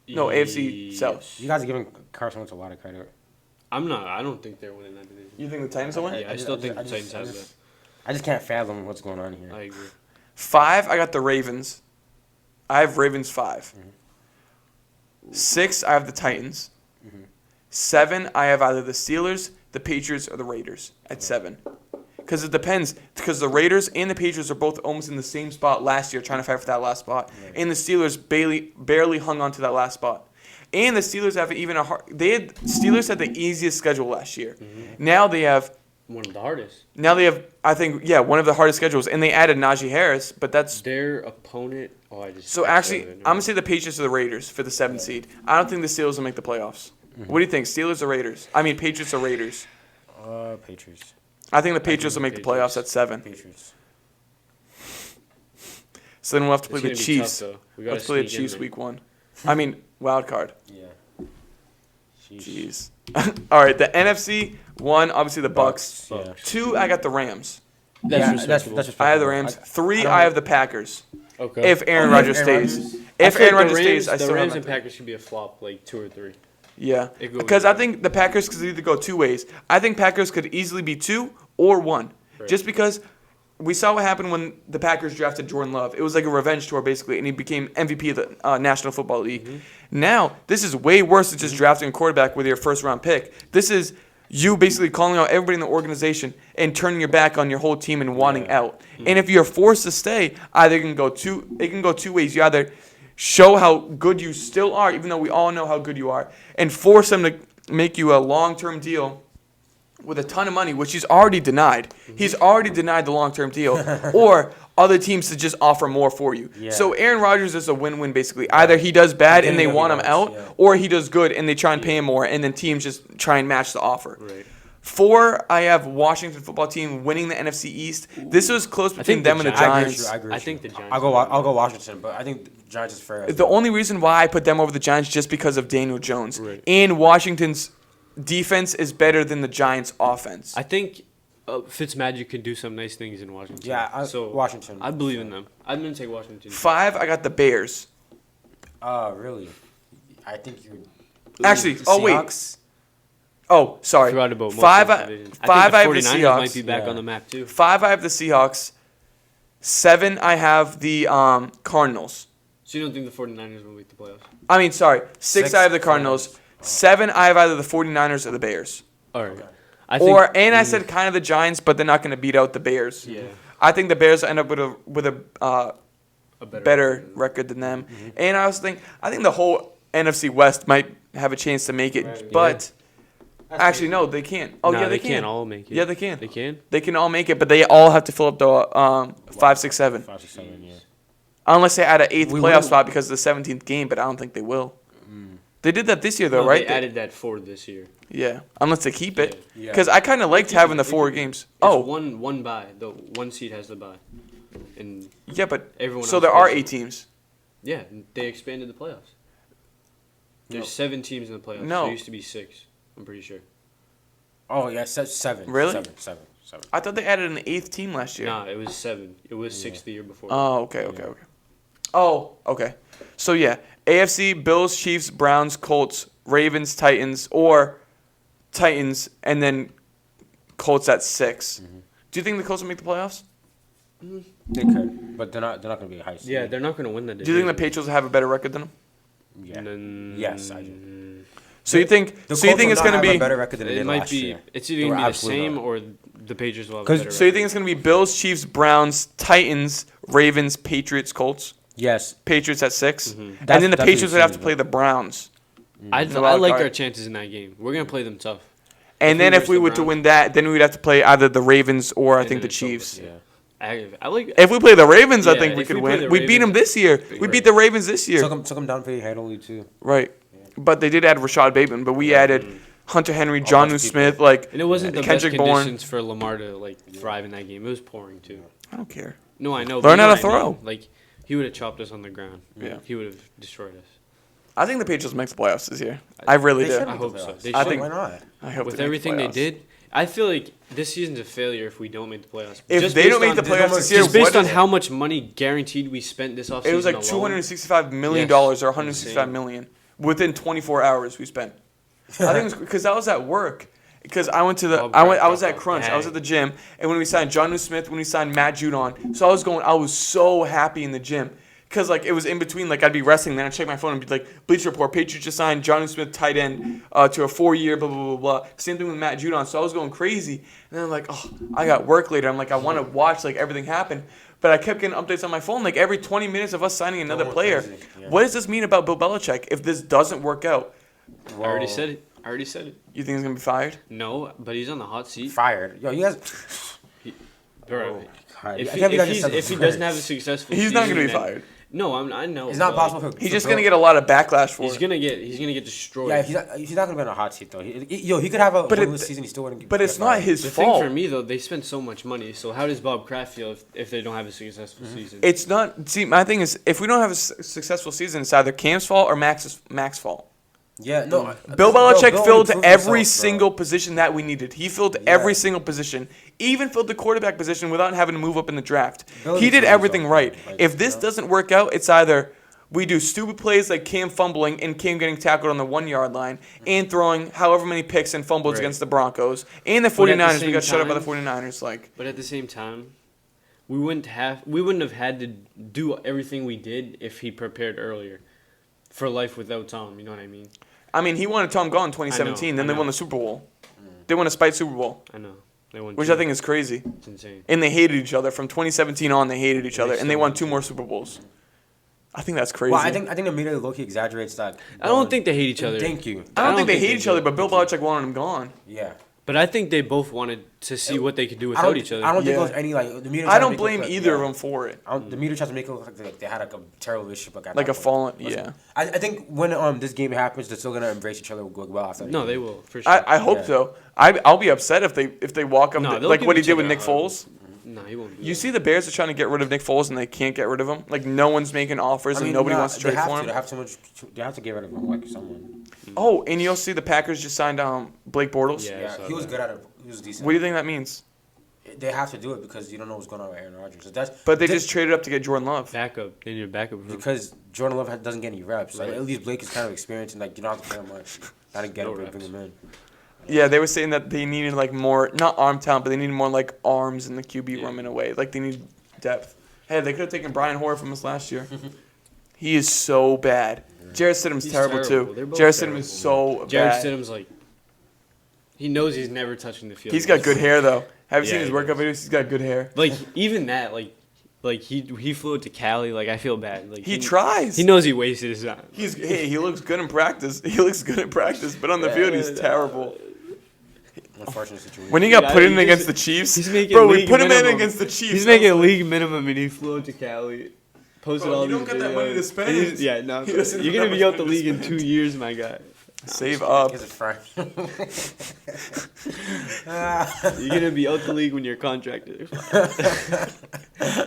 No, AFC South. You guys are giving Carson Wentz a lot of credit. I'm not. I don't think they're winning that division. You think the Titans will win? Yeah, I still think the Titans have that. I just can't fathom what's going on here. I agree. 5, I got the Ravens. I have Ravens 5. 6, I have the Titans. 7, I have either the Steelers, the Patriots, or the Raiders at 7. Because it depends. Because the Raiders and the Patriots are both almost in the same spot last year, trying to fight for that last spot. Right. And the Steelers barely hung on to that last spot. And the Steelers have even a hard. Steelers had the easiest schedule last year. Now they have. One of the hardest. Now they have. I think one of the hardest schedules, and they added Najee Harris, but that's. Their opponent. Oh, I just. So actually, I'm gonna say the Patriots or the Raiders for the 7th seed. I don't think the Steelers will make the playoffs. What do you think, Steelers or Raiders? I mean, Patriots or Raiders? Patriots. I think the Patriots will make the playoffs at 7. Patriots. So then we'll have to play It's the gonna be Chiefs. tough, though. We Let's gotta play the sneak in Chiefs there. week 1. I mean, wild card. Yeah. Jeez. All right, the NFC 1, obviously the Bucks. Yeah. 2, I got the Rams. That's respectable. I have the Rams. 3, I have the Packers. Okay. If Aaron Rodgers stays. If I Aaron feel like Rodgers stays, I the still have Rams my and Packers should be a flop, like 2 or 3. Yeah. It goes Because I either think the Packers could either go 2 ways. I think Packers could easily be 2 or 1. Right. Just because we saw what happened when the Packers drafted Jordan Love. It was like a revenge tour, basically, and he became MVP of the National Football League. Now, this is way worse than just drafting a quarterback with your first-round pick. This is you basically calling out everybody in the organization and turning your back on your whole team and wanting out. And if you're forced to stay, it can go 2 ways. You either show how good you still are, even though we all know how good you are, and force them to make you a long-term deal with a ton of money, which he's already denied. He's already denied the long-term deal. Or other teams to just offer more for you. Yeah. So Aaron Rodgers is a win-win basically. Either he does bad and they want him out, or he does good and they try and pay him more, and then teams just try and match the offer. Right. 4, I have Washington football team winning the NFC East. This was close between them and the Giants. I think the Giants. I'll go Washington, but I think the Giants is fair. The only reason why I put them over the Giants just because of Daniel Jones. Right. And Washington's defense is better than the Giants' offense. I think Fitzmagic could do some nice things in Washington. Yeah, Washington. I believe in them. I'm gonna take Washington. 5, I got the Bears. Really? I think you. Actually, Seahawks? Oh, sorry. Forgot about most 5, of the division. I have the 49ers Seahawks. might be back on the map too. 5, I have the Seahawks. 7, I have the Cardinals. So you don't think the 49ers will make the playoffs? I mean, sorry. 6, I have the Cardinals. 7, I have either the 49ers or the Bears. All right. Okay. I said kind of the Giants, but they're not going to beat out the Bears. Yeah. I think the Bears end up with a better record than them. Mm-hmm. And I think the whole NFC West might have a chance to make it, Right, but actually no, they can't. Oh No, yeah, they can. can't all make it. Yeah, they can. They can? They can all make it, but they all have to fill up the 5, 6, 7. 5, 6, 7, yeah. Unless they add an 8th We playoff wouldn't- spot because of the 17th game, but I don't think they will. They did that this year though, No, right? They added that for this year. Yeah, unless they keep it. Yeah. Because I kind of liked having the 4 games. Oh, Oh, one bye. The one seed has the bye, and yeah, but everyone. so else there are plays. 8 teams. Yeah, they expanded the playoffs. There's 7 teams in the playoffs. No. There used to be 6. I'm pretty sure. Oh, yeah, 7. Really? 7. I thought they added an 8th team last year. Nah, it was 7. It was 6 the year before. Oh, okay. Oh, okay. So yeah, AFC: Bills, Chiefs, Browns, Colts, Ravens, Titans, or Titans, and then Colts at 6. Do you think the Colts will make the playoffs? They could, but they're not going to be a high seed. Yeah, they're not going to win that Do division. you think the Patriots will have a better record than them? Yeah. Yes, I do. So you think? The So you Colts think will it's not going to have be? a better record than they It did might last be. year. It's They either were going to be the absolutely same not. or the Patriots will have a better So you record. think it's going to be Bills, Chiefs, Browns, Titans, Ravens, Patriots, Colts? Yes. Patriots at 6, Mhm. and then the definitely Patriots would have to seems play like- the Browns. I The wild like card. our chances in that game. We're going to play them tough. And If then we if versus we the were to Browns. win that, then we would have to play either the Ravens or I And think the then it's over. Chiefs. Yeah. I like. If we play the Ravens, I Yeah, think we if could we play win. the We beat them Ravens- this year. We beat the Ravens this year. Took them down pretty handily, too. Right. But they did add Rashad Bateman, but we added Hunter Henry, bunch John of Smith, people. like And it wasn't the Kendrick best Bourne. conditions for Lamar to thrive in that game. It was pouring too. I don't care. No, I know. Learn but you know how to what I mean. throw. Like he would have chopped us on the ground. Yeah. He would have destroyed us. I think the Patriots make the playoffs this year. I really They do. should I make hope the so. playoffs. They I should. think- Why not? I hope With they make everything the they playoffs. did, I feel like this season's a failure if we don't make the playoffs. If Just they based don't make on- the playoffs this year, just based what on is- how much money guaranteed we spent this offseason, It was like alone, $265 million Yes, or $165 insane. million within 24 hours we spent. I think it was because I was at work. Because I went to the, Bob I was Kraft at Crunch. I was bag. at the gym, and when we signed John Smith, when we signed Matt Judon, so I was so happy in the gym. Because, like, it was in between, like, I'd be wrestling, then I'd check my phone and be like, Bleacher Report, Patriots just signed John Smith tight end to a 4-year, blah, blah, blah, blah. Same thing with Matt Judon. So I was going crazy. And then I'm like, oh, I got work later. I'm like, I want to watch, like, everything happen. But I kept getting updates on my phone, like, every 20 minutes of us signing another Going player. crazy, yeah. What does this mean about Bill Belichick if this doesn't work out? I already said it. You think he's going to be fired? No, but he's on the hot seat. Fired. Yo, you guys. Bro, God, if I he, can't believe I if, just he's, said if he the doesn't word. have a successful He's season, not going to be then- fired. No, I know. It's not but, like, possible. for- He's for just Bill- going to get a lot of backlash for He's it. gonna get destroyed. Yeah, he's not gonna be on a hot seat though. He could have a But winless it- season. He still wouldn't. But get it's not fired. his The thing fault. for me though, they spend so much money. So how does Bob Kraft feel if they don't have a successful season? It's not. See, my thing is, if we don't have a successful season, it's either Cam's fault or Max's fault. Yeah, no. Bill Belichick filled improved every himself, bro. single position that we needed. He filled Yeah. every single position, even filled the quarterback position without having to move up in the draft. Bill He did improved everything himself, right. like, If this you know? doesn't work out, it's either we do stupid plays like Cam fumbling and Cam getting tackled on the 1-yard line and throwing however many picks and fumbles Right. against the Broncos and the But at the 49ers. We same got shut up by the time- 49ers. Like, But at the same time, we wouldn't have had to do everything we did if he prepared earlier for life without Tom. You know what I mean? I mean, he wanted Tom Gone in 2017. Then I they know. won the Super Bowl. They won a spite Super Bowl, I know they won. which two. I think is crazy. It's insane. And they hated each other from 2017 on. They hated each other, and they still won do. 2 more Super Bowls. I think that's crazy. Well, I think the media low-key exaggerates that. I don't think they hate each other. Thank you. I don't think they hate they each do. other, but Bill Belichick wanted him gone. Yeah. But I think they both wanted to see what they could do without each other. I don't think Yeah. there was any the media. I don't blame either of them for it. The media tried to make it look like they had like a terrible relationship. Like a fallen, yeah. I think when this game happens, they're still gonna embrace each other well after. No, they will for sure. I hope so. I'll be upset if they walk him No, like they'll what he give did each with other Nick a hug. Foles. No, he won't. You see, the Bears are trying to get rid of Nick Foles and they can't get rid of him. Like no one's making offers and nobody wants to trade for him. They have too much. They have to get rid of him, like someone. Oh, and you'll see the Packers just signed Blake Bortles. Yeah. Yeah, he was good at it. He was decent. What do you think that means? They have to do it because you don't know what's going on with Aaron Rodgers. But they just traded up to get Jordan Love. backup. They need a backup. because Jordan Love doesn't get any reps. Right. Like, at least Blake is kind of experienced and like you don't have to pay him much. Gotta get No him and reps. bring him in. Yeah, they were saying that they needed like more, not arm talent, but they needed more like arms in the QB room in a way. Like they need depth. Hey, they could have taken Brian Hoyer from us last year. He is so bad. Jared Stidham's He's terrible terrible. They're too. both Jared Stidham terrible, is so Jared bad. Stidham's like, he knows he's never touching the field. He's got good hair though. Have you seen Yeah, his he workout videos? He's got good hair. Like even that, like he flew to Cali. Like I feel bad. Like He tries. He knows he wasted his time. He looks good in practice. He looks good in practice, but on the field he's terrible. Unfortunate situation. When he got Yeah, put he in just- against the Chiefs, he's making bro, we league put him in minimum. against the Chiefs. He's making a league minimum and he flew to Cali. Posted Bro, all you don't these get that money to videos. spend. And he's- Yeah, no. He doesn't You're have gonna that be much out the money to league in spend. 2 years, my guy. Save up. He's a friend. You're gonna be out the league when your contract is.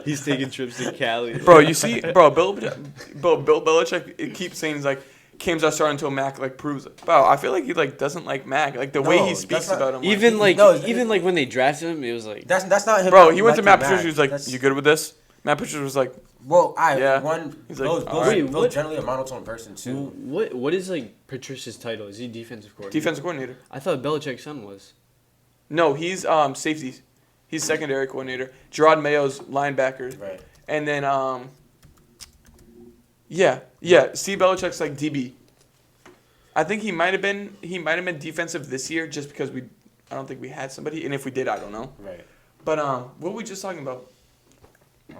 He's taking trips to Cali. Bro, you see, Bill Belichick it keeps saying he's like, Cam's our starter until Mac like proves it. Bro, I feel like he like doesn't like Mac. Like the way he No, speaks that's not- about him. Even like No, even like when they drafted him, it was like That's not him. bro, he went to Matt liking Patricia. He was like, That's- "You good with this?" Matt Patricia was like, Well, Yeah. He's like, Bill's alright. Wait, what? generally a monotone person too. what is like Patricia's title? Is he defensive coordinator? "Defensive coordinator." I thought Belichick's son was. No, he's safety. He's secondary coordinator. Gerard Mayo's linebacker, Right. and then yeah. Steve Belichick's like DB. I think he might have been defensive this year just because I don't think we had somebody, and if we did, I don't know. Right. But what were we just talking about? Um,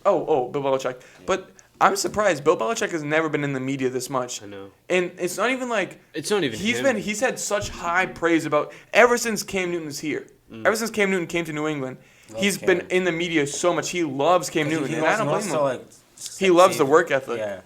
Oh, Bill Belichick. But I'm surprised. Bill Belichick has never been in the media this much. I know. And it's not even like It's not even. he's had such high praise about ever since Cam Newton was here. Mm. Ever since Cam Newton came to New England, Loves he's Cam. been in the media so much. He loves Cam Newton, and I don't blame him. He He loves the work ethic. Yeah.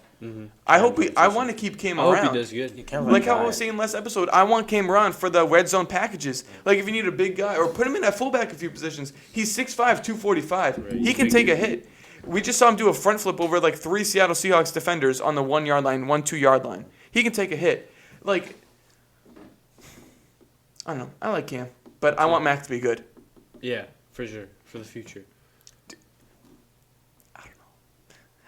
I want to keep Cam I hope around. he does good. You can't Like let how I was saying last episode, I want Cam around for the red zone packages. Like if you need a big guy, or put him in at fullback a few positions. He's 6'5", 245. Right, He he's can big take a dude. hit. We just saw him do a front flip over like 3 Seattle Seahawks defenders on the 1 yard line, 2 yard line. He can take a hit. Like, I don't know. I like Cam, but I want Mac to be good. Yeah, for sure, for the future.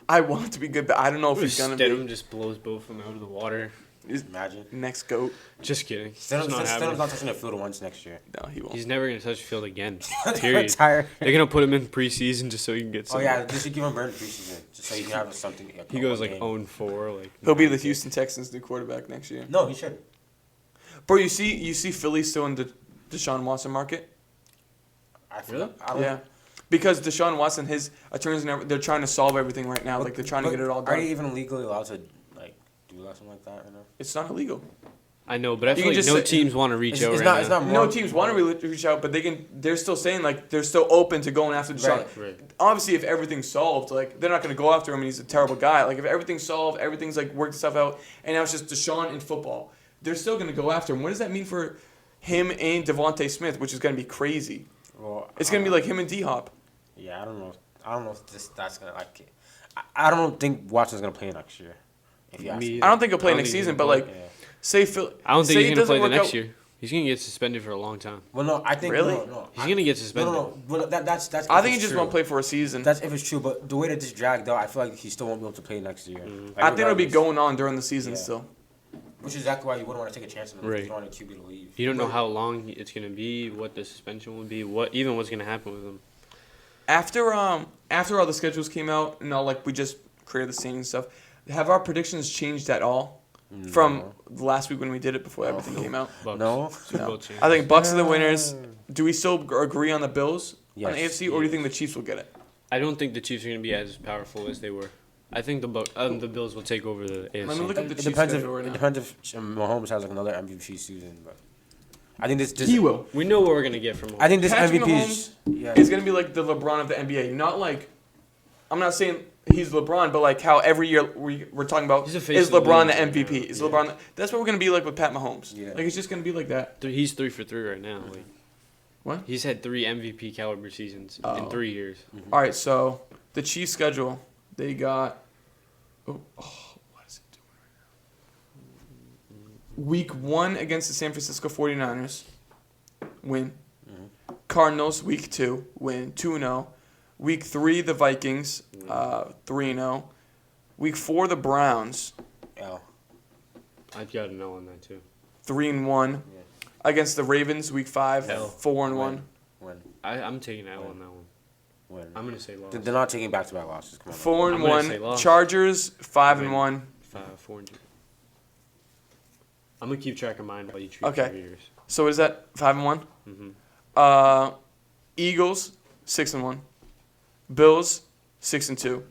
I want it to be good, but I don't know if he's gonna Stidham be. just blows both of them out of the water. Imagine. Next goat. Just kidding. Stidham's It's not happening. not touching the field once next year. No, he won't. He's never gonna touch the field again. They're Period. tired. They're gonna put him in preseason just so he can get Oh some. yeah, they should give him burn preseason just so he can have something. He goes like oh. 0-4. Like He'll be the Houston Texans' new quarterback next year. No, he should. Bro, you see Philly still in the Deshaun Watson market? I feel. Really? I don't Yeah. Because Deshaun Watson, his attorneys, they're trying to solve everything right now. Like they're trying to get it all Are you done. even legally allowed to like do something like that? You know? It's not illegal. I know, but I You feel can like just no say- teams want to reach It's, out it's right not. now. It's not. No More, teams want to reach out, but they're still saying like they're still open to going after Deshaun. Right. Obviously, if everything's solved, like they're not going to go after him, and he's a terrible guy. Like if everything's solved, everything's like worked stuff out, and now it's just Deshaun in football. They're still going to go after him. What does that mean for him and Devontae Smith, which is going to be crazy? Well, It's going to be like him and D Hop. Yeah, I don't know. I don't know if that's gonna like. I don't think Watson's gonna play next year. If you ask Me me. I don't think he'll play I don't next think he's season, gonna but play. like Yeah. say Phil. I don't think say he's it gonna play doesn't the work next out- year. He's gonna get suspended for a long time. Well, no, I think Really? no. He's gonna get No, suspended. no. Well, that's. I if think he it's just true. won't play for a season. That's if it's true, but the way that this dragged out, I feel like he still won't be able to play next year. Like, I think it'll be regardless. going on during the season Yeah. still. Which is exactly why you wouldn't want to take a chance on him. Right. You don't want a QB to leave. You don't know how long it's gonna be, what the suspension will be, what's gonna happen with him. After all the schedules came out and all like we just created the standings and stuff, have our predictions changed at all from last week when we did it before everything came out? Bucks. No. Super Bowl champ. I think Bucks are the winners. Do we still agree on the Bills on Yes. AFC, or do you think the Chiefs will get it? I don't think the Chiefs are gonna be as powerful as they were. I think the Bills will take over the AFC. Let me look up the It Chiefs depends if schedule right now. Mahomes has like another MVP season, but I think this just He will. We know what we're gonna get from him. I think this Patrick MVP Mahomes is going to be like the LeBron of the NBA. Not like, I'm not saying he's LeBron, but like how every year we're talking about He's a face is of the LeBron the league. MVP? Is LeBron? That's what we're going to be like with Pat Mahomes. Yeah. Like it's just going to be like that. He's 3 for 3 right now. Like, What? He's had 3 MVP caliber seasons in Oh. 3 years. All right, so the Chiefs schedule, they got. What is it doing right now? Week 1 against the San Francisco 49ers, win. Cardinals, week 2, win, 2-0. Week 3, the Vikings, 3-0. Week 4, the Browns, L. I've got to know on that too. 3-1. Yeah. Against the Ravens, week 5, L. 4-1. Win. I'm taking L on that one. Win. I'm gonna say loss. They're not taking back-to-back losses. Come on. 4-1. loss. Chargers, 5-1. 4 I'm gonna keep track of mine while you treat Okay. yours. So is that 5-1? Mm-hmm. Eagles, 6-1. Bills, 6-2.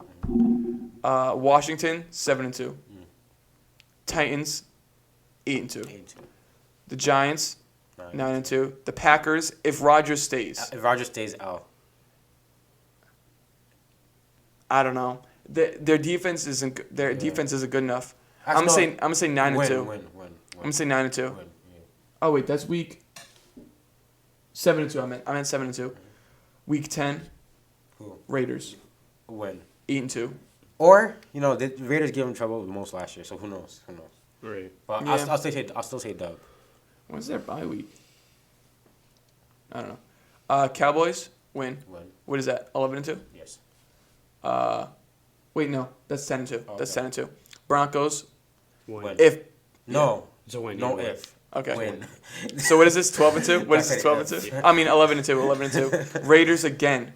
Washington, 7-2. Titans, 8-2. 8-2. The Giants, 9-2. The Packers, if Rodgers stays, If Rodgers stays, L. I don't know. Their defense isn't. Their defense isn't good enough. I'm Actually, gonna say 9-2. Win. I'm gonna say 9-2. Win. Yeah. Oh wait, that's week 7-2. I meant 7-2. Week 10, Who? Raiders, Win. 8-2. Or the Raiders gave him trouble the most last year, so who knows? Right. But Yeah. I'll still say Dub. When's their bye week? I don't know. Cowboys, win. Win. What is that? 11-2. Yes. Wait, no, that's 10-2. Oh, That's okay. 10-2. Broncos, Win. if No. It's a win. No yeah. if. okay. Win. So what is this? 12-2. What is That's this? it, 12-2. I mean 11-2. 11-2. Raiders again.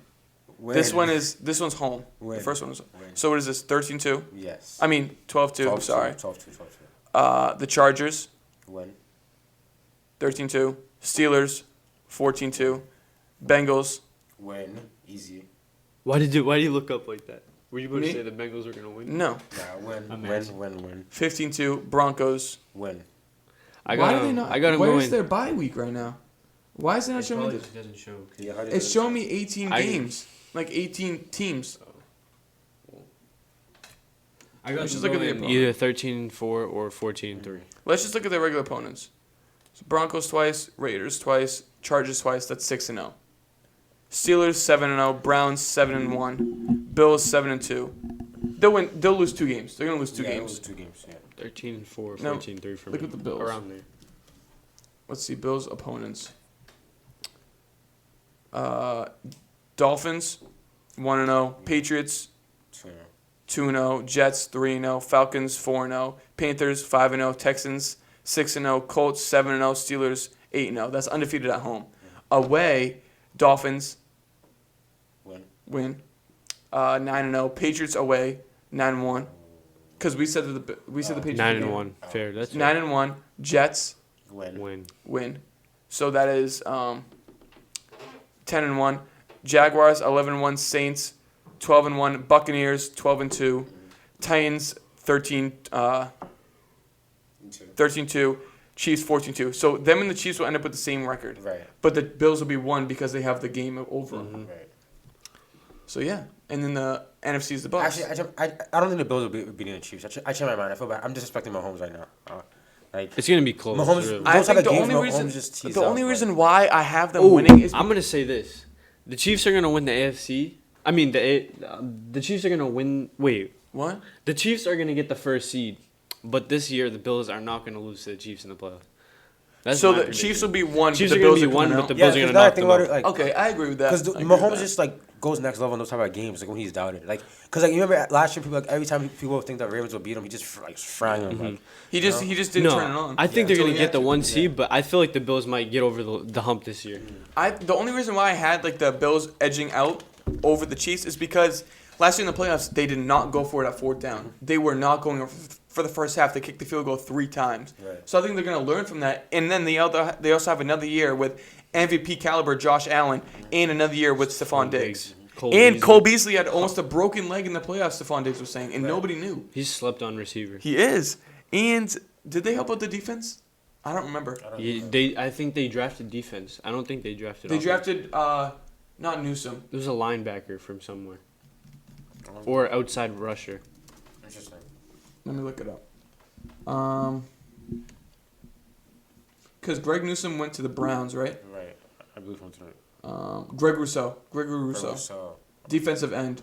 Win. This one's home. Win. The first one was. Win. So what is this? 13-2. Yes. I mean 12-2. 12-2, Sorry. 12-2. The Chargers, Win. 13-2. Steelers, 14-2. Bengals, Win. Easy. Why did you look up like that? Were you about Me? to say the Bengals are gonna win? no. Yeah, win. Amazing. Win. 15-2. Broncos. Win. I Why got do they not? I got him Where's going. their bye week right now? Why is it not showing me this? doesn't show. Yeah, how did It's it- showing me 18 I- games, like 18 teams. I got Let's them just look at the going opponent. either 13-4 or 14-3. Let's just look at their regular opponents. So Broncos twice, Raiders twice, Chargers twice. That's 6-0. Steelers 7-0, Browns 7-1, Bills 7-2. They'll win. They'll lose 2 games. They're gonna lose 2 Yeah, it games. was 2 games. Yeah. 13-4, No, 14-3 for look me. at the Bills. Around there. Let's see. Bills opponents. Dolphins 1-0, Patriots 2-0, Jets 3-0, Falcons 4-0, Panthers 5-0, Texans 6-0, Colts 7-0, Steelers 8-0. That's undefeated at home. Away, Dolphins win 9-0, Patriots away 9-1. Because we said that the Patriots 9-1. Fair. That's fair. 9-1, Jets Win. win. So that is 10-1. Jaguars 11-1, Saints 12-1, Buccaneers 12-2, Titans 13-2, Chiefs 14-2. So them and the Chiefs will end up with the same record. Right. But the Bills will be 1 because they have the game over. Mhm. Right. So yeah, and then the NFC is the Bucks. Actually, I don't think the Bills will be beating the Chiefs. I changed my mind. I feel bad. I'm disrespecting Mahomes right now. It's gonna be close. Mahomes- really. I those type think of the games, only Mahomes reason just tees the up, only like- reason why I have them Oh, winning is I'm gonna say this: the Chiefs are gonna win the AFC. I mean, the Chiefs are gonna win. Wait, what? the Chiefs are gonna get the first seed, but this year the Bills are not gonna lose to the Chiefs in the playoffs. That's So my the prediction. Chiefs will be 1. Chiefs but are the gonna Bills be are 1, coming but the out. Bills are because gonna now I knock think them about out. it, like, Okay, I agree with that. because I agree with Mahomes that. just goes next level in those type of games, like when he's doubted. Like, because you remember last year, people every time people think that Ravens will beat him, he just frying them. Like, He just didn't turn it on. I think Yeah. they're gonna So, get the yeah. 1 seed, but I feel like the Bills might get over the hump this year. The only reason why I had like the Bills edging out over the Chiefs is because last year in the playoffs they did not go for it at 4th down. They were not going for the first half. They kicked the field goal 3 times. Right. So I think they're going to learn from that. And then they also have another year with MVP caliber Josh Allen and another year with Stephon Diggs. Cole Beasley had almost a broken leg in the playoffs. Stephon Diggs was saying, and nobody knew. He's slept on receiver. He is. And did they help out the defense? I don't remember. I think they drafted defense. I don't think they drafted. They offense. drafted not Newsome. It was a linebacker from somewhere, or outside rusher. Interesting. Let me look it up. Because Greg Newsome went to the Browns, right? Right. I believe from tonight. Gregory Rousseau. Defensive end.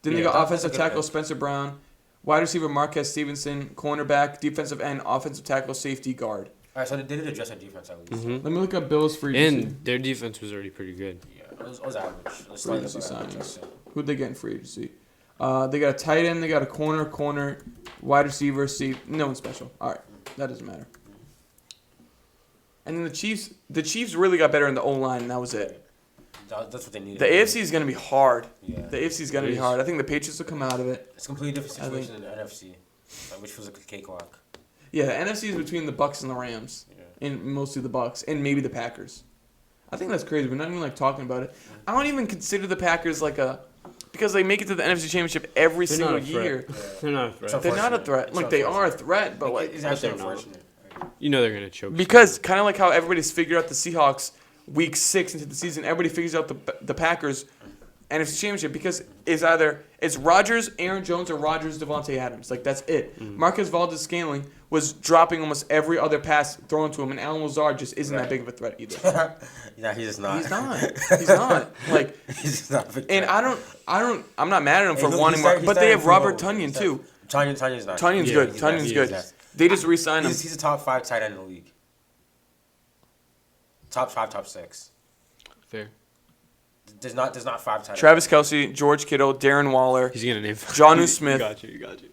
Then they got offensive tackle Spencer Brown, wide receiver Marquez Stevenson, cornerback, defensive end, offensive tackle, safety, guard. All right, so they did address their defense at least. Let me look up Bills free agency. And their defense was already pretty good. Yeah, it was average. Free agency signings. Who'd they get in free agency? They got a tight end, they got a corner, wide receiver, no one special. All right, that doesn't matter. And then the Chiefs really got better in the O-line, and that was it. That's what they needed. The AFC is going to be hard. Yeah. The AFC is going to be hard. I think the Patriots will come out of it. It's a completely different situation than the NFC, which was a cakewalk. Yeah, the NFC is between the Bucs and the Rams, and mostly the Bucs, and maybe the Packers. I think that's crazy. We're not even talking about it. I don't even consider the Packers because they make it to the NFC Championship every single year. Yeah. They're not a threat. They're not a threat. They are a threat, but it's actually unfortunate. You know they're gonna choke. Because kind of like how everybody's figured out the Seahawks week 6 into the season, everybody figures out the Packers NFC Championship because it's Rodgers, Aaron Jones, or Rodgers, Devontae Adams. That's it. Marcus Valdes-Scantling was dropping almost every other pass thrown to him, and Alan Lazard just isn't that big of a threat either. Yeah, he's just not. He's not. He's just not. And I'm not mad at him for wanting more, but they have Robert Tonyan too. Tonyan's not. Tonyan's good. Tonyan's good. They just re-signed him. He's a top 5 tight end in the league. Top 5, top 6. Fair. There's not 5 tight ends. Travis Kelce, George Kittle, Darren Waller. He's gonna name Jonnu Smith. You got you.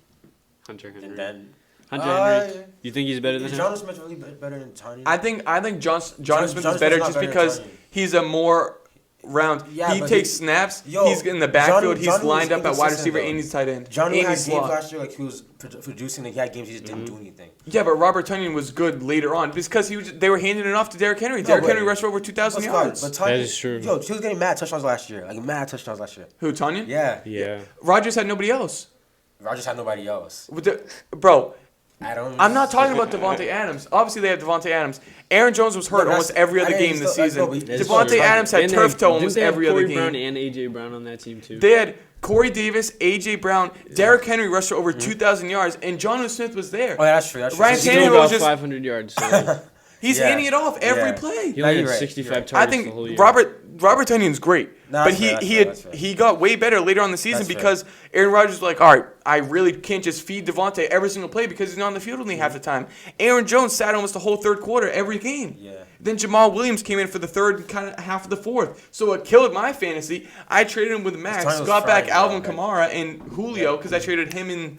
Hunter Henry. And then Henry. You think he's better than him? Jonnu Smith really better than Tonyan? I think Jonnu Smith is better just because he's a more round. Yeah, he takes snaps. He's in the backfield. He's lined up at wide receiver and he's tight end. Jonnu had games last year he was producing. He had games he just didn't do anything. Yeah, but Robert Tonyan was good later on because they were handing it off to Derrick Henry. Derrick Henry rushed for over 2,000 yards. But Tonyan, that is true. Yo, he was getting mad touchdowns last year. Who, Tonyan? Yeah. Rodgers had nobody else. Rodgers had nobody else. Bro. Adams. I'm not talking about Devontae Adams. Obviously, they have Devontae Adams. Aaron Jones was hurt almost every other game this season. Devontae Adams had turf toe almost every other game. Brown and A.J. Brown on that team, too. They had Corey Davis, A.J. Brown, Derrick Henry rushed for over 2,000 yards, and Jonnu Smith was there. Oh, yeah, that's true. Ryan He's doing Tannehill about was just 500 yards. So. He's handing it off every play. He only had 65 targets I the whole year. think Robert Tonyan's great, but he got way better later on the season because Aaron Rodgers was like, all right, I really can't just feed Devontae every single play because he's not on the field only half the time. Aaron Jones sat almost the whole third quarter every game. Yeah. Then Jamal Williams came in for the third and kind of half of the fourth. So it killed my fantasy. I traded him with Max, got back Alvin Kamara and Julio because I traded him in,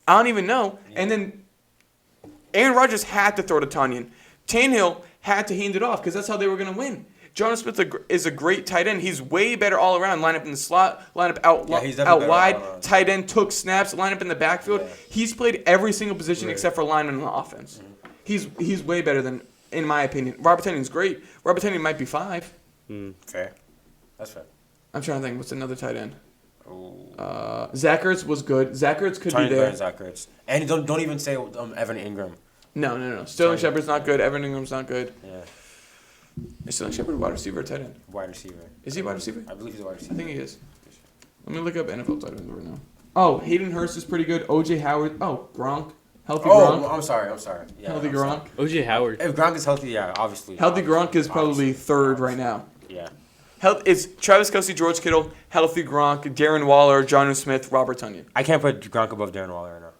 I don't even know. Yeah. And then Aaron Rodgers had to throw to Tonyan. Tannehill had to hand it off because that's how they were going to win. Jonnu Smith is a great tight end. He's way better all around. Line up in the slot, line up out wide. Tight end took snaps, line up in the backfield. Yeah. He's played every single position except for lineman on the offense. Mm-hmm. He's way better than, in my opinion. Robert Tonyan's great. Robert Tonyan might be 5. Fair. That's fair. I'm trying to think. What's another tight end? Zach Ertz was good. Zach Ertz could be there. Zach Ertz. And don't even say Evan Ingram. No. Sterling Shepard's not good. Evan Ingram's not good. Yeah. Is Sterling Shepard wide receiver or tight end? Wide receiver. Is he wide receiver? I believe he's a wide receiver. I think he is. Let me look up NFL tight ends right now. Oh, Hayden Hurst is pretty good. O.J. Howard. Oh, Gronk. Healthy Gronk. Oh, I'm sorry. Yeah, healthy Gronk. O.J. Howard. If Gronk is healthy, yeah, obviously. Healthy Gronk is probably third right now. Yeah. It's Travis Kelce, George Kittle, healthy Gronk, Darren Waller, Jonnu Smith, Robert Tonyan. I can't put Gronk above Darren Waller right now.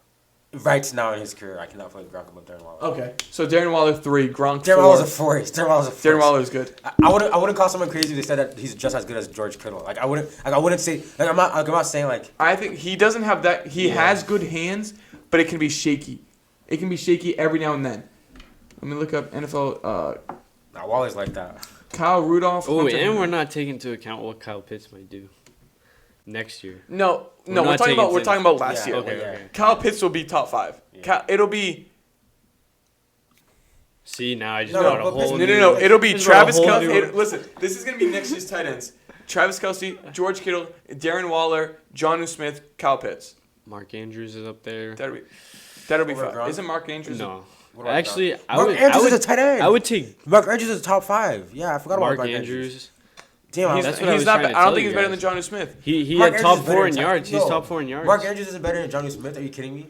Right now in his career, I cannot put Gronk above Darren Waller. Okay, so Darren Waller 3, Gronk 4. Darren Waller's a 4. Darren Waller is good. I wouldn't call someone crazy if they said that he's just as good as George Kittle. I wouldn't say I'm not saying I think he doesn't have that. He has good hands, but it can be shaky. It can be shaky every now and then. Let me look up NFL. Waller's like that. Kyle Rudolph. Oh, and we're not taking into account what Kyle Pitts might do next year. No, we're talking about last year. Okay. Kyle Pitts will be top 5. Yeah. It'll be. See, now I just got a whole. No. It'll be Travis Kelce. Listen, this is gonna be next year's tight ends. Travis Kelce, George Kittle, Darren Waller, Jonnu Smith, Kyle Pitts. Mark Andrews is up there. That'll be fun. Isn't Mark Andrews? No. Actually, Mark Andrews is a tight end. I would take Mark Andrews is top 5. Yeah, I forgot about Mark Andrews. Damn, That's what I he's was not. trying to I don't tell think you he's better guys. than Jonnu Smith. He Mark had Andrews top is better 4 in than yards. no. He's top 4 in yards. Mark Andrews isn't better than Johnny Smith. Are you kidding me?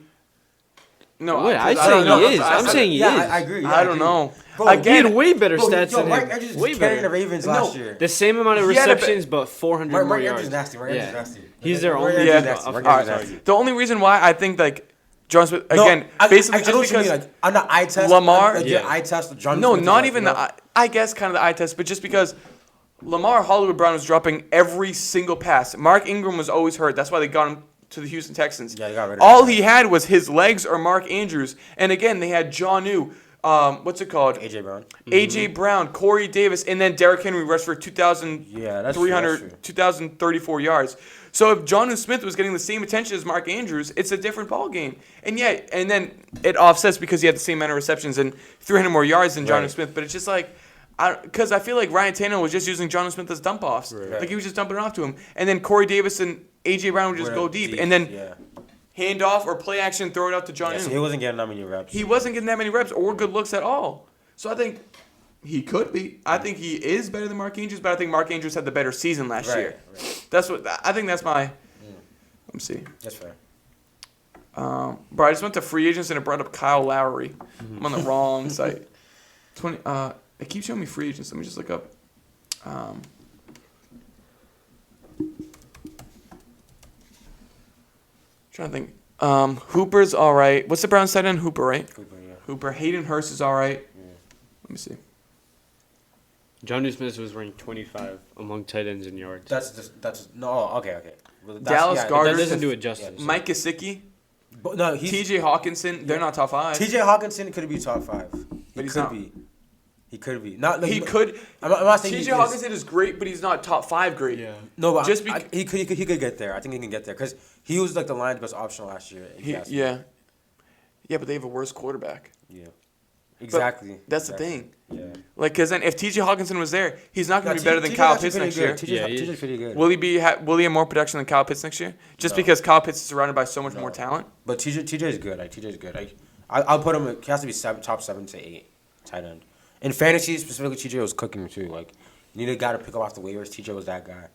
No, What? I'm don't saying know. he is. I'm saying he is. I agree. Yeah, I don't know. Bro, He Again, had way better stats Yo, than Mark him. Andrews Way was carrying the better. Ravens last year. The same amount of He had a receptions, but 400 more Mark yards. Andrews is nasty. Mark Andrews is nasty. He's their Mark only. Andrews is Yeah. nasty. Mark All Andrews is right. nasty. The only reason why I think like John Smith No, again, basically I know just what you mean, because like, on the eye test, Lamar- like, Yeah. eye test, John no, Smith is not like, even you know, the I guess kind of the eye test, but just because Lamar Hollywood Brown was dropping every single pass. Mark Ingram was always hurt. That's why they got him to the Houston Texans. Yeah, they got rid of All him. he had was his legs or Mark Andrews, and again they had Jonnu. What's it called? AJ Brown. AJ Brown, Corey Davis, and then Derrick Henry rushed for Yeah, that's true, 2,034 yards. So if Jonnu Smith was getting the same attention as Mark Andrews, it's a different ball game. And then it offsets because he had the same amount of receptions and 300 more yards than Jonnu Right. Smith. But it's just like, because I feel like Ryan Tannehill was just using Jonnu Smith as dump offs. Right. Like he was just dumping it off to him. And then Corey Davis and AJ Brown would just go deep. And then yeah. hand off or play action, throw it out to Jonnu. Yeah, so he wasn't getting that many reps. He wasn't getting that many reps or good looks at all. So I think he could be. I think he is better than Mark Andrews, but I think Mark Andrews had the better season last year. Right. That's what I think. That's my. Let me see. That's fair. Bro, I just went to free agents and it brought up Kyle Lowry. I'm on the wrong site. 20. It keeps showing me free agents. Let me just look up. Trying to think. Hooper's all right. What's the Browns tight end? Hooper, right? Cooper, yeah. Hooper. Hayden Hurst is all right. Let me see. Jonnu Smith was ranked 25 among tight ends in yards. That's no. Okay. Well, Dallas That Gardner, doesn't do it justice. Mike Gesicki, But no, he's T.J. Hawkinson. They're not top 5. T.J. Hawkinson could be top 5. But he's could not. be. He could be. Not. He could. I'm not saying T.J. Hawkinson is great, but he's not top 5 great. Yeah. No, but Just he could get there. I think he can get there because he was like the Lions' best option last year. Yeah, but they have a worse quarterback. Yeah. Exactly. That's the thing. Yeah. Like, because then if T.J. Hawkinson was there, he's not going to be better than TJ's Kyle actually Pitts pretty next good. year. TJ's pretty good. Will he have more production than Kyle Pitts next year? Just No. because Kyle Pitts is surrounded by so much more talent. But TJ is good. TJ's good. I'll put him. He has to be top 7 to 8 tight end. In fantasy specifically, TJ was cooking too. Like you need a guy to pick up off the waivers. TJ was that guy.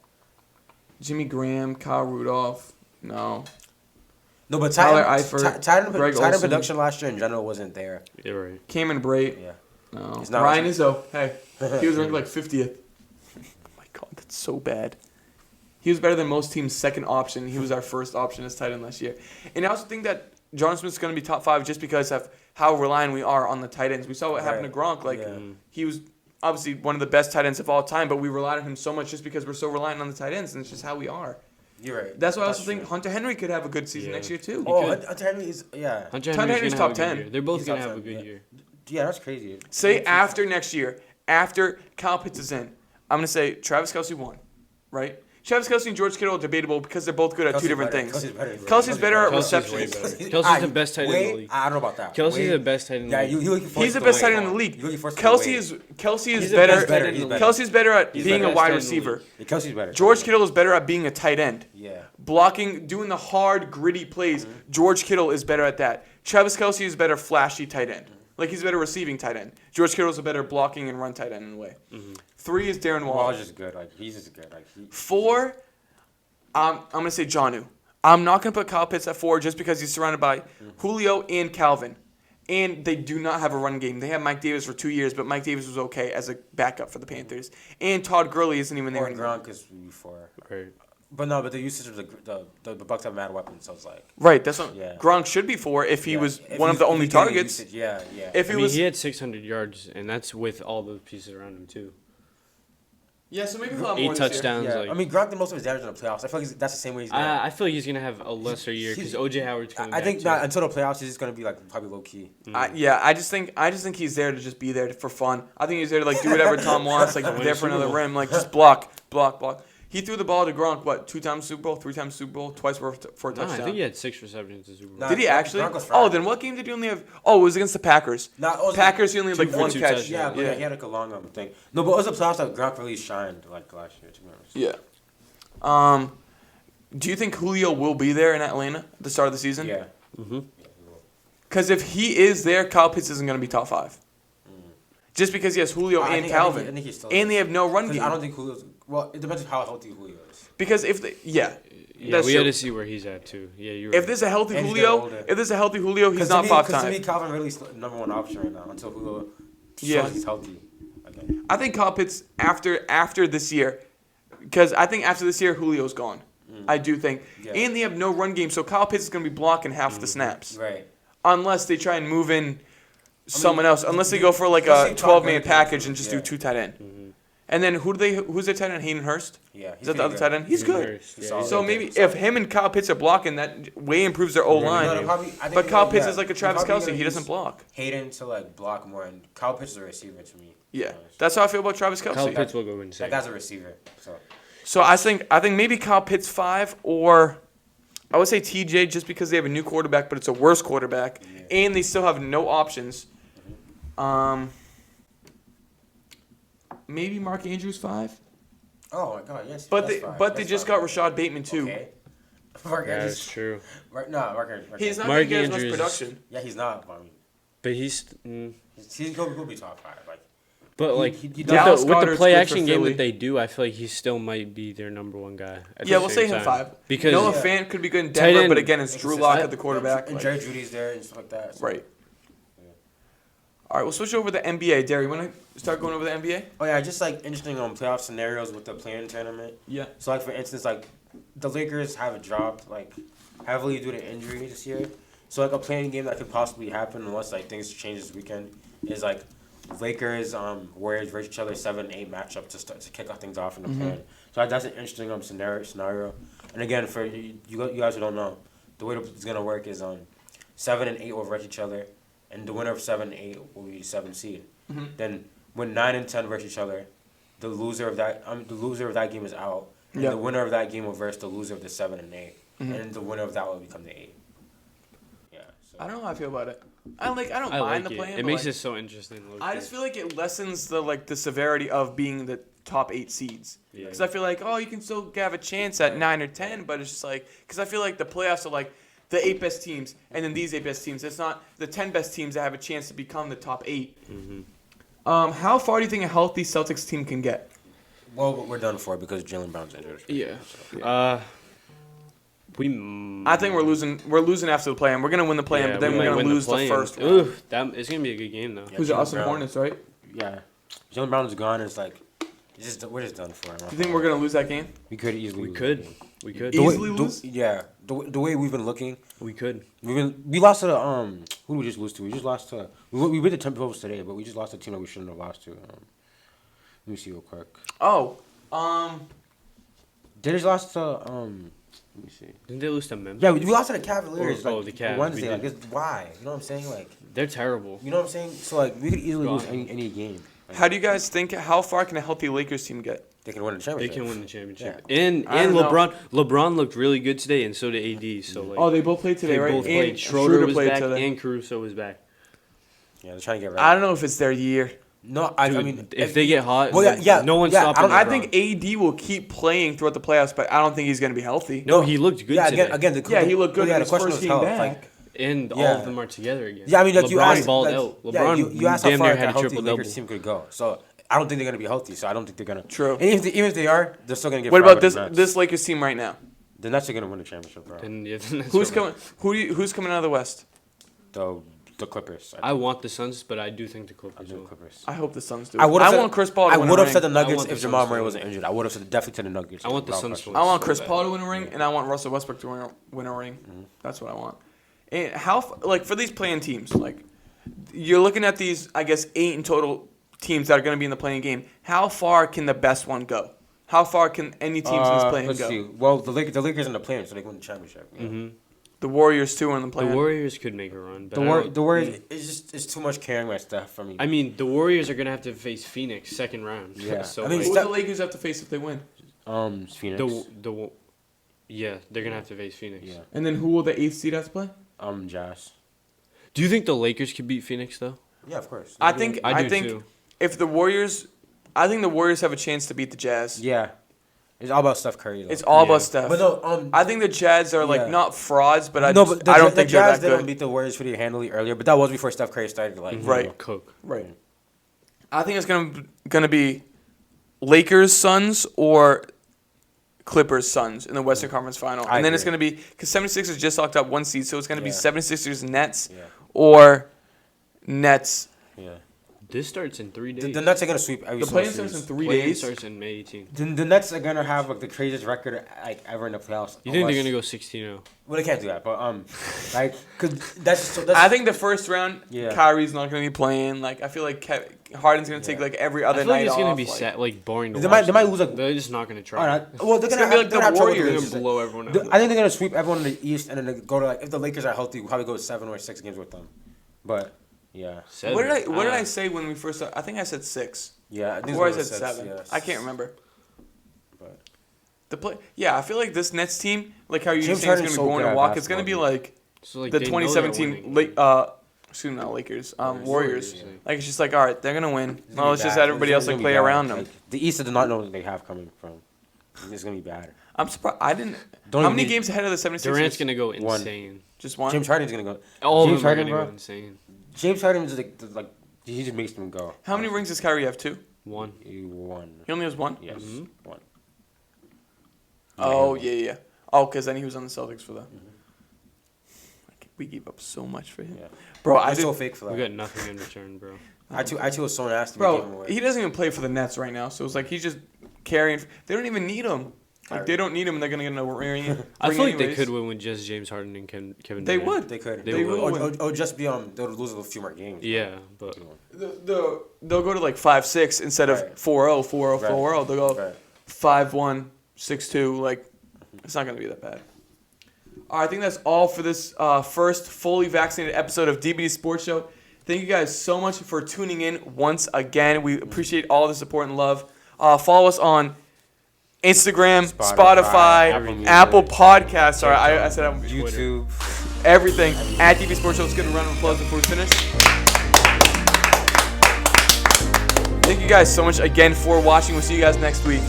Jimmy Graham, Kyle Rudolph, no. No, but Tyler tight Eifert, Greg end Olsen. production last year in general wasn't there. Yeah, right. Cameron Brate, Yeah. no. He's not Ryan rushing. Izzo, hey, he was ranked like 50th. Oh my God, that's so bad. He was better than most teams' second option. He was our first option as tight end last year. And I also think that John Smith's going to be top 5 just because of how reliant we are on the tight ends. We saw what happened to Gronk. Like, he was obviously one of the best tight ends of all time, but we relied on him so much just because we're so reliant on the tight ends, and it's just how we are. You're right. That's why I also think Hunter Henry could have a good season next year, too. Hunter Henry is Hunter Henry's Henry's top top 10. 10. They're both He's gonna top have a 10, good yeah. year. Yeah, that's crazy. Say after next year, after Kyle Pitts is in, I'm going to say Travis Kelce 1, right? Travis Kelce and George Kittle are debatable because they're both good at two different things. Kelsey's better at receptions. Kelsey's the best tight end in the league. I don't know about that. Kelsey's the best tight end in the league. He's the best tight end in the league. Kelsey is better. Kelsey's better at being a wide receiver. Kelsey's better. George Kittle is better at being a tight end. Yeah. Blocking, doing the hard, gritty plays. George Kittle is better at that. Travis Kelce is better flashy tight end. Like he's a better receiving tight end. George Kittle's a better blocking and run tight end in a way. 3 is Darren Waller. Waller's just good. Like he's just good. 4, I'm gonna say Jonnu. I'm not gonna put Kyle Pitts at 4 just because he's surrounded by Julio and Calvin, and they do not have a run game. They had Mike Davis for 2 years, but Mike Davis was okay as a backup for the Panthers. And Todd Gurley isn't even there anymore. Gronk is before. Right. But no, but the usage of the Bucks have mad weapons, so it's like. Right, that's what Yeah. Gronk should be 4 if he was one of the only targets. Yeah. If he was, he had 600 yards, and that's with all the pieces around him too. yeah, so maybe a lot 8 more this year. touchdowns. Yeah, Like, I mean, Gronk did most of his damage in the playoffs. I feel like that's the same way he's. Gonna, I feel like he's gonna have a lesser year because OJ Howard's coming I back. think too. not until the playoffs. He's just gonna be like probably low key. I just think he's there to just be there for fun. I think he's there to like do whatever Tom wants, like there for another rim, like just block. He threw the ball to Gronk, 2 times Super Bowl, 3 times Super Bowl, twice for a No, touchdown. I think he had 6 receptions in Super Bowl. Nah, Did he actually? Gronk was Oh, fine. then what game did he only have? Oh, it was against the Packers. Packers, he only had like 1 2 catch. touchdowns. Yeah, but he had like a long thing. No, but it was the playoffs that Gronk really shined like last year. To be honest. Yeah. Do you think Julio will be there in Atlanta at the start of the season? Yeah. Mm-hmm. Because if he is there, Kyle Pitts isn't going to be top 5. Just because he has Julio and Calvin. I think he's still and they have no run game. I don't think Julio's... Well, it depends on how healthy Julio is. Because if they... Yeah. Yeah, we got to see where he's at, too. Yeah, you're right. If there's a healthy Julio, he's not 5 times. Because to me, Calvin really is the number 1 option right now until Julio shows he's healthy. Okay. I think Kyle Pitts after this year, because I think after this year, Julio's gone. I do think. Yeah. And they have no run game, so Kyle Pitts is going to be blocking half the snaps. Right. Unless they try and move in someone else. Unless they go for like a 12-man package and just do 2 tight end. And then who's their tight end? Hayden Hurst? Yeah. Is that the other tight end? He's good. Yeah, so maybe if him and Kyle Pitts are blocking, that way improves their O-line. But Kyle Pitts is like a Travis Kelce. He doesn't block. Hayden to like block more, and Kyle Pitts is a receiver to me. Yeah. That's how I feel about Travis Kelce. Kyle Pitts will go insane. That guy's a receiver. So I think maybe Kyle Pitts 5, or I would say TJ just because they have a new quarterback, but it's a worse quarterback, and they still have no options. Maybe Mark Andrews 5. Oh my God, yes. But they just got Rashad Bateman too. Okay. That's true. Mark He's not going to get as much production. Yeah, he's not. But he's he'll be top 5. Like, but like he with Goddard's the play good for action game Philly. that they do, I feel like he still might be their number 1 guy. Yeah, we'll say him 5. Because Noah Fant could be good in Denver, but again, it's Drew Lock at the quarterback. And Jerry Judy's there and stuff like that. So. Right. All right, we'll switch over to the NBA. Derry, you want to start going over the NBA? Oh yeah, just like interesting playoff scenarios with the play-in tournament. Yeah. So like for instance, like the Lakers have dropped like heavily due to injury this year. So like a play-in game that could possibly happen unless like things change this weekend is like Lakers Warriors versus each other 7-8 matchup to kick off things off in the play-in. So that's an interesting scenario. And again, for you guys who don't know, the way it's gonna work is 7 and 8 will versus each other. And the winner of 7-8 will be 7 seed. Then when 9 and 10 versus each other, the loser of that game is out. And the winner of that game will verse the loser of the 7 and 8. And the winner of that will become the 8. Yeah. So. I don't know how I feel about it. I don't mind the play-in. It makes it so interesting. I just feel like it lessens the severity of being the top 8 seeds. Because I feel like you can still have a chance at 9 or 10, but it's just like because I feel like the playoffs are like. The 8 best teams, and then these 8 best teams. It's not the 10 best teams that have a chance to become the top 8. How far do you think a healthy Celtics team can get? Well, we're done for because Jaylen Brown's injured. Yeah. I think we're losing. We're losing after the play-in. We're gonna win the play-in, but then we're gonna lose the first round. Ooh, it's gonna be a good game though. Yeah, Who's the Austin Hornets, right? Yeah. Jaylen Brown is gone. It's like we're just done for him. Do you think we're gonna lose that game? We could easily. We could easily lose. Yeah. The way we've been looking, we could. We lost to the who did we just lose to? We just lost to we beat the Timberwolves today, but we just lost to a team that we shouldn't have lost to. Let me see real quick. They just lost to let me see. Didn't they lose to Memphis? Yeah, we lost to the Cavaliers. The Cavs. Wednesday. Like, why? You know what I'm saying? Like they're terrible. You know what I'm saying? So like we could easily lose any game. Like, how do you guys think? How far can a healthy Lakers team get? They can win the championship. They can win the championship. Yeah. And LeBron looked really good today, and so did AD. So like, they both played today, right? Both played. Schroeder was back, and Caruso was back. Yeah, they're trying to get right. I don't know if it's their year. No, I mean, if they get hot, no one's stopping them. I think AD will keep playing throughout the playoffs, but I don't think he's going to be healthy. No, he looked good today. He looked good in his first game back. And all of them are together again. Yeah, I mean, like LeBron you asked, balled out. LeBron you asked how damn far near a had a healthy triple double. Lakers team could go. So I don't think they're gonna be healthy. So I don't think they're gonna. True. And even if they are, they're still gonna get. What about this Lakers team right now? The Nets are gonna win the championship, bro. Who's coming? Who's coming out of the West? The Clippers. I want the Suns, but I do think the Clippers will. I hope the Suns do. I want Chris Paul to win a ring. I would have said the Nuggets if Jamal Murray wasn't injured. I would have definitely said the Nuggets. I want the Suns to win. I want Chris Paul to win a ring, and I want Russell Westbrook to win a ring. That's what I want. And for these playing teams, like you're looking at these, I guess 8 in total teams that are going to be in the playing game. How far can the best one go? How far can any teams in this playing go? Let's see. Well, the Lakers in the play-in, so they win the championship. The Warriors too are in the play-in. The Warriors could make a run. But the Warriors it's too much carrying my stuff for me. I mean, the Warriors are gonna have to face Phoenix second round. Yeah. So I mean, who do the Lakers have to face if they win? Phoenix. They're gonna have to face Phoenix. Yeah. And then who will the 8th seed have to play? Jazz. Do you think the Lakers could beat Phoenix though? Yeah, of course. I think too. if the Warriors, I think the Warriors have a chance to beat the Jazz. Yeah. It's all about Steph Curry. Though. It's all about Steph. But no, I think the Jazz are like not frauds, but I don't think the they're Jazz that good. didn't beat the Warriors pretty handily earlier, but that was before Steph Curry started to Right. Cook. Right. I think it's gonna be Lakers Suns or Clippers Suns in the Western Conference Final, and then it's gonna be because 76ers just locked up 1 seed, so it's gonna be 76ers Nets or Nets. Yeah. This starts in 3 days. The Nets are gonna sweep every The single play-in starts in series. 3 Play-in days. starts in May 18th. The Nets are gonna have like the craziest record like ever in the playoffs. You think they're gonna go 16-0? Well, they can't do that, but like, cause that's I think the first round, Yeah. Kyrie's not gonna be playing. Like I feel like Harden's gonna take like every other I feel night like it's gonna off, be like, sad, like boring to They watch. might lose, like- They're just not gonna try. all right. Well, they're It's gonna gonna be have, like they're the gonna have trouble with They're Warriors. gonna blow everyone out. I think they're gonna sweep everyone in the East, and then go to like if the Lakers are healthy, we'll probably go 7 or 6 games with them. But yeah, What did I say when we first started? I think I said 6. yeah. I think Or I it's said gonna 7. yeah. I can't remember. But Yeah, I feel like this Nets team, like how you James saying it's Harden's gonna be so born good to at walk. It's gonna be basketball, like So, like, the they know they're 2017 winning. not Lakers, Warriors. Yeah. Like it's just like, all right, they're gonna win. It's Well, gonna let's be just bad. let everybody It's else gonna like be play bad. around them. Like, the East does not know what they have coming from. It's gonna be bad. I'm surprised. I didn't. Don't How even many need- games ahead of the 76ers? Durant's gonna go One. insane. Just one. James Harden's gonna go. All James of them are Harden, gonna bro. go insane. James Harden is like he just makes them go. How many rings does Kyrie have? 2. One. He won. He only has 1. Yes, Mhm. one. Oh yeah. Oh, because then he was on the Celtics for that. Like, we gave up so much for him, Yeah. bro. I I'm so did, fake for We that. king nothing in return, bro. I too was so nasty. we gave him bro. away. He doesn't even play for the Nets right now, so it's like he's just carrying. They don't even need him. Like they don't need him, and they're gonna get a ring. I feel like they anyways. could win with just James Harden and Kevin They Durant. would. They could. They would. Or just be they would lose a few more games. Yeah, but They'll go to like 5-6 instead of Right. 4-0, 4-0, Right. 4-0. They'll go Right. 5-1, 6-2. Like it's not gonna be that bad. All right, I think that's all for this first fully vaccinated episode of DBD Sports Show. Thank you guys so much for tuning in once again. We appreciate all the support and love. Follow us on Instagram, Spotify, Apple Podcasts. Sorry, I said I'm YouTube. everything at DBD Sports Show. Let's get a round of applause before we finish. Thank you guys so much again for watching. We'll see you guys next week.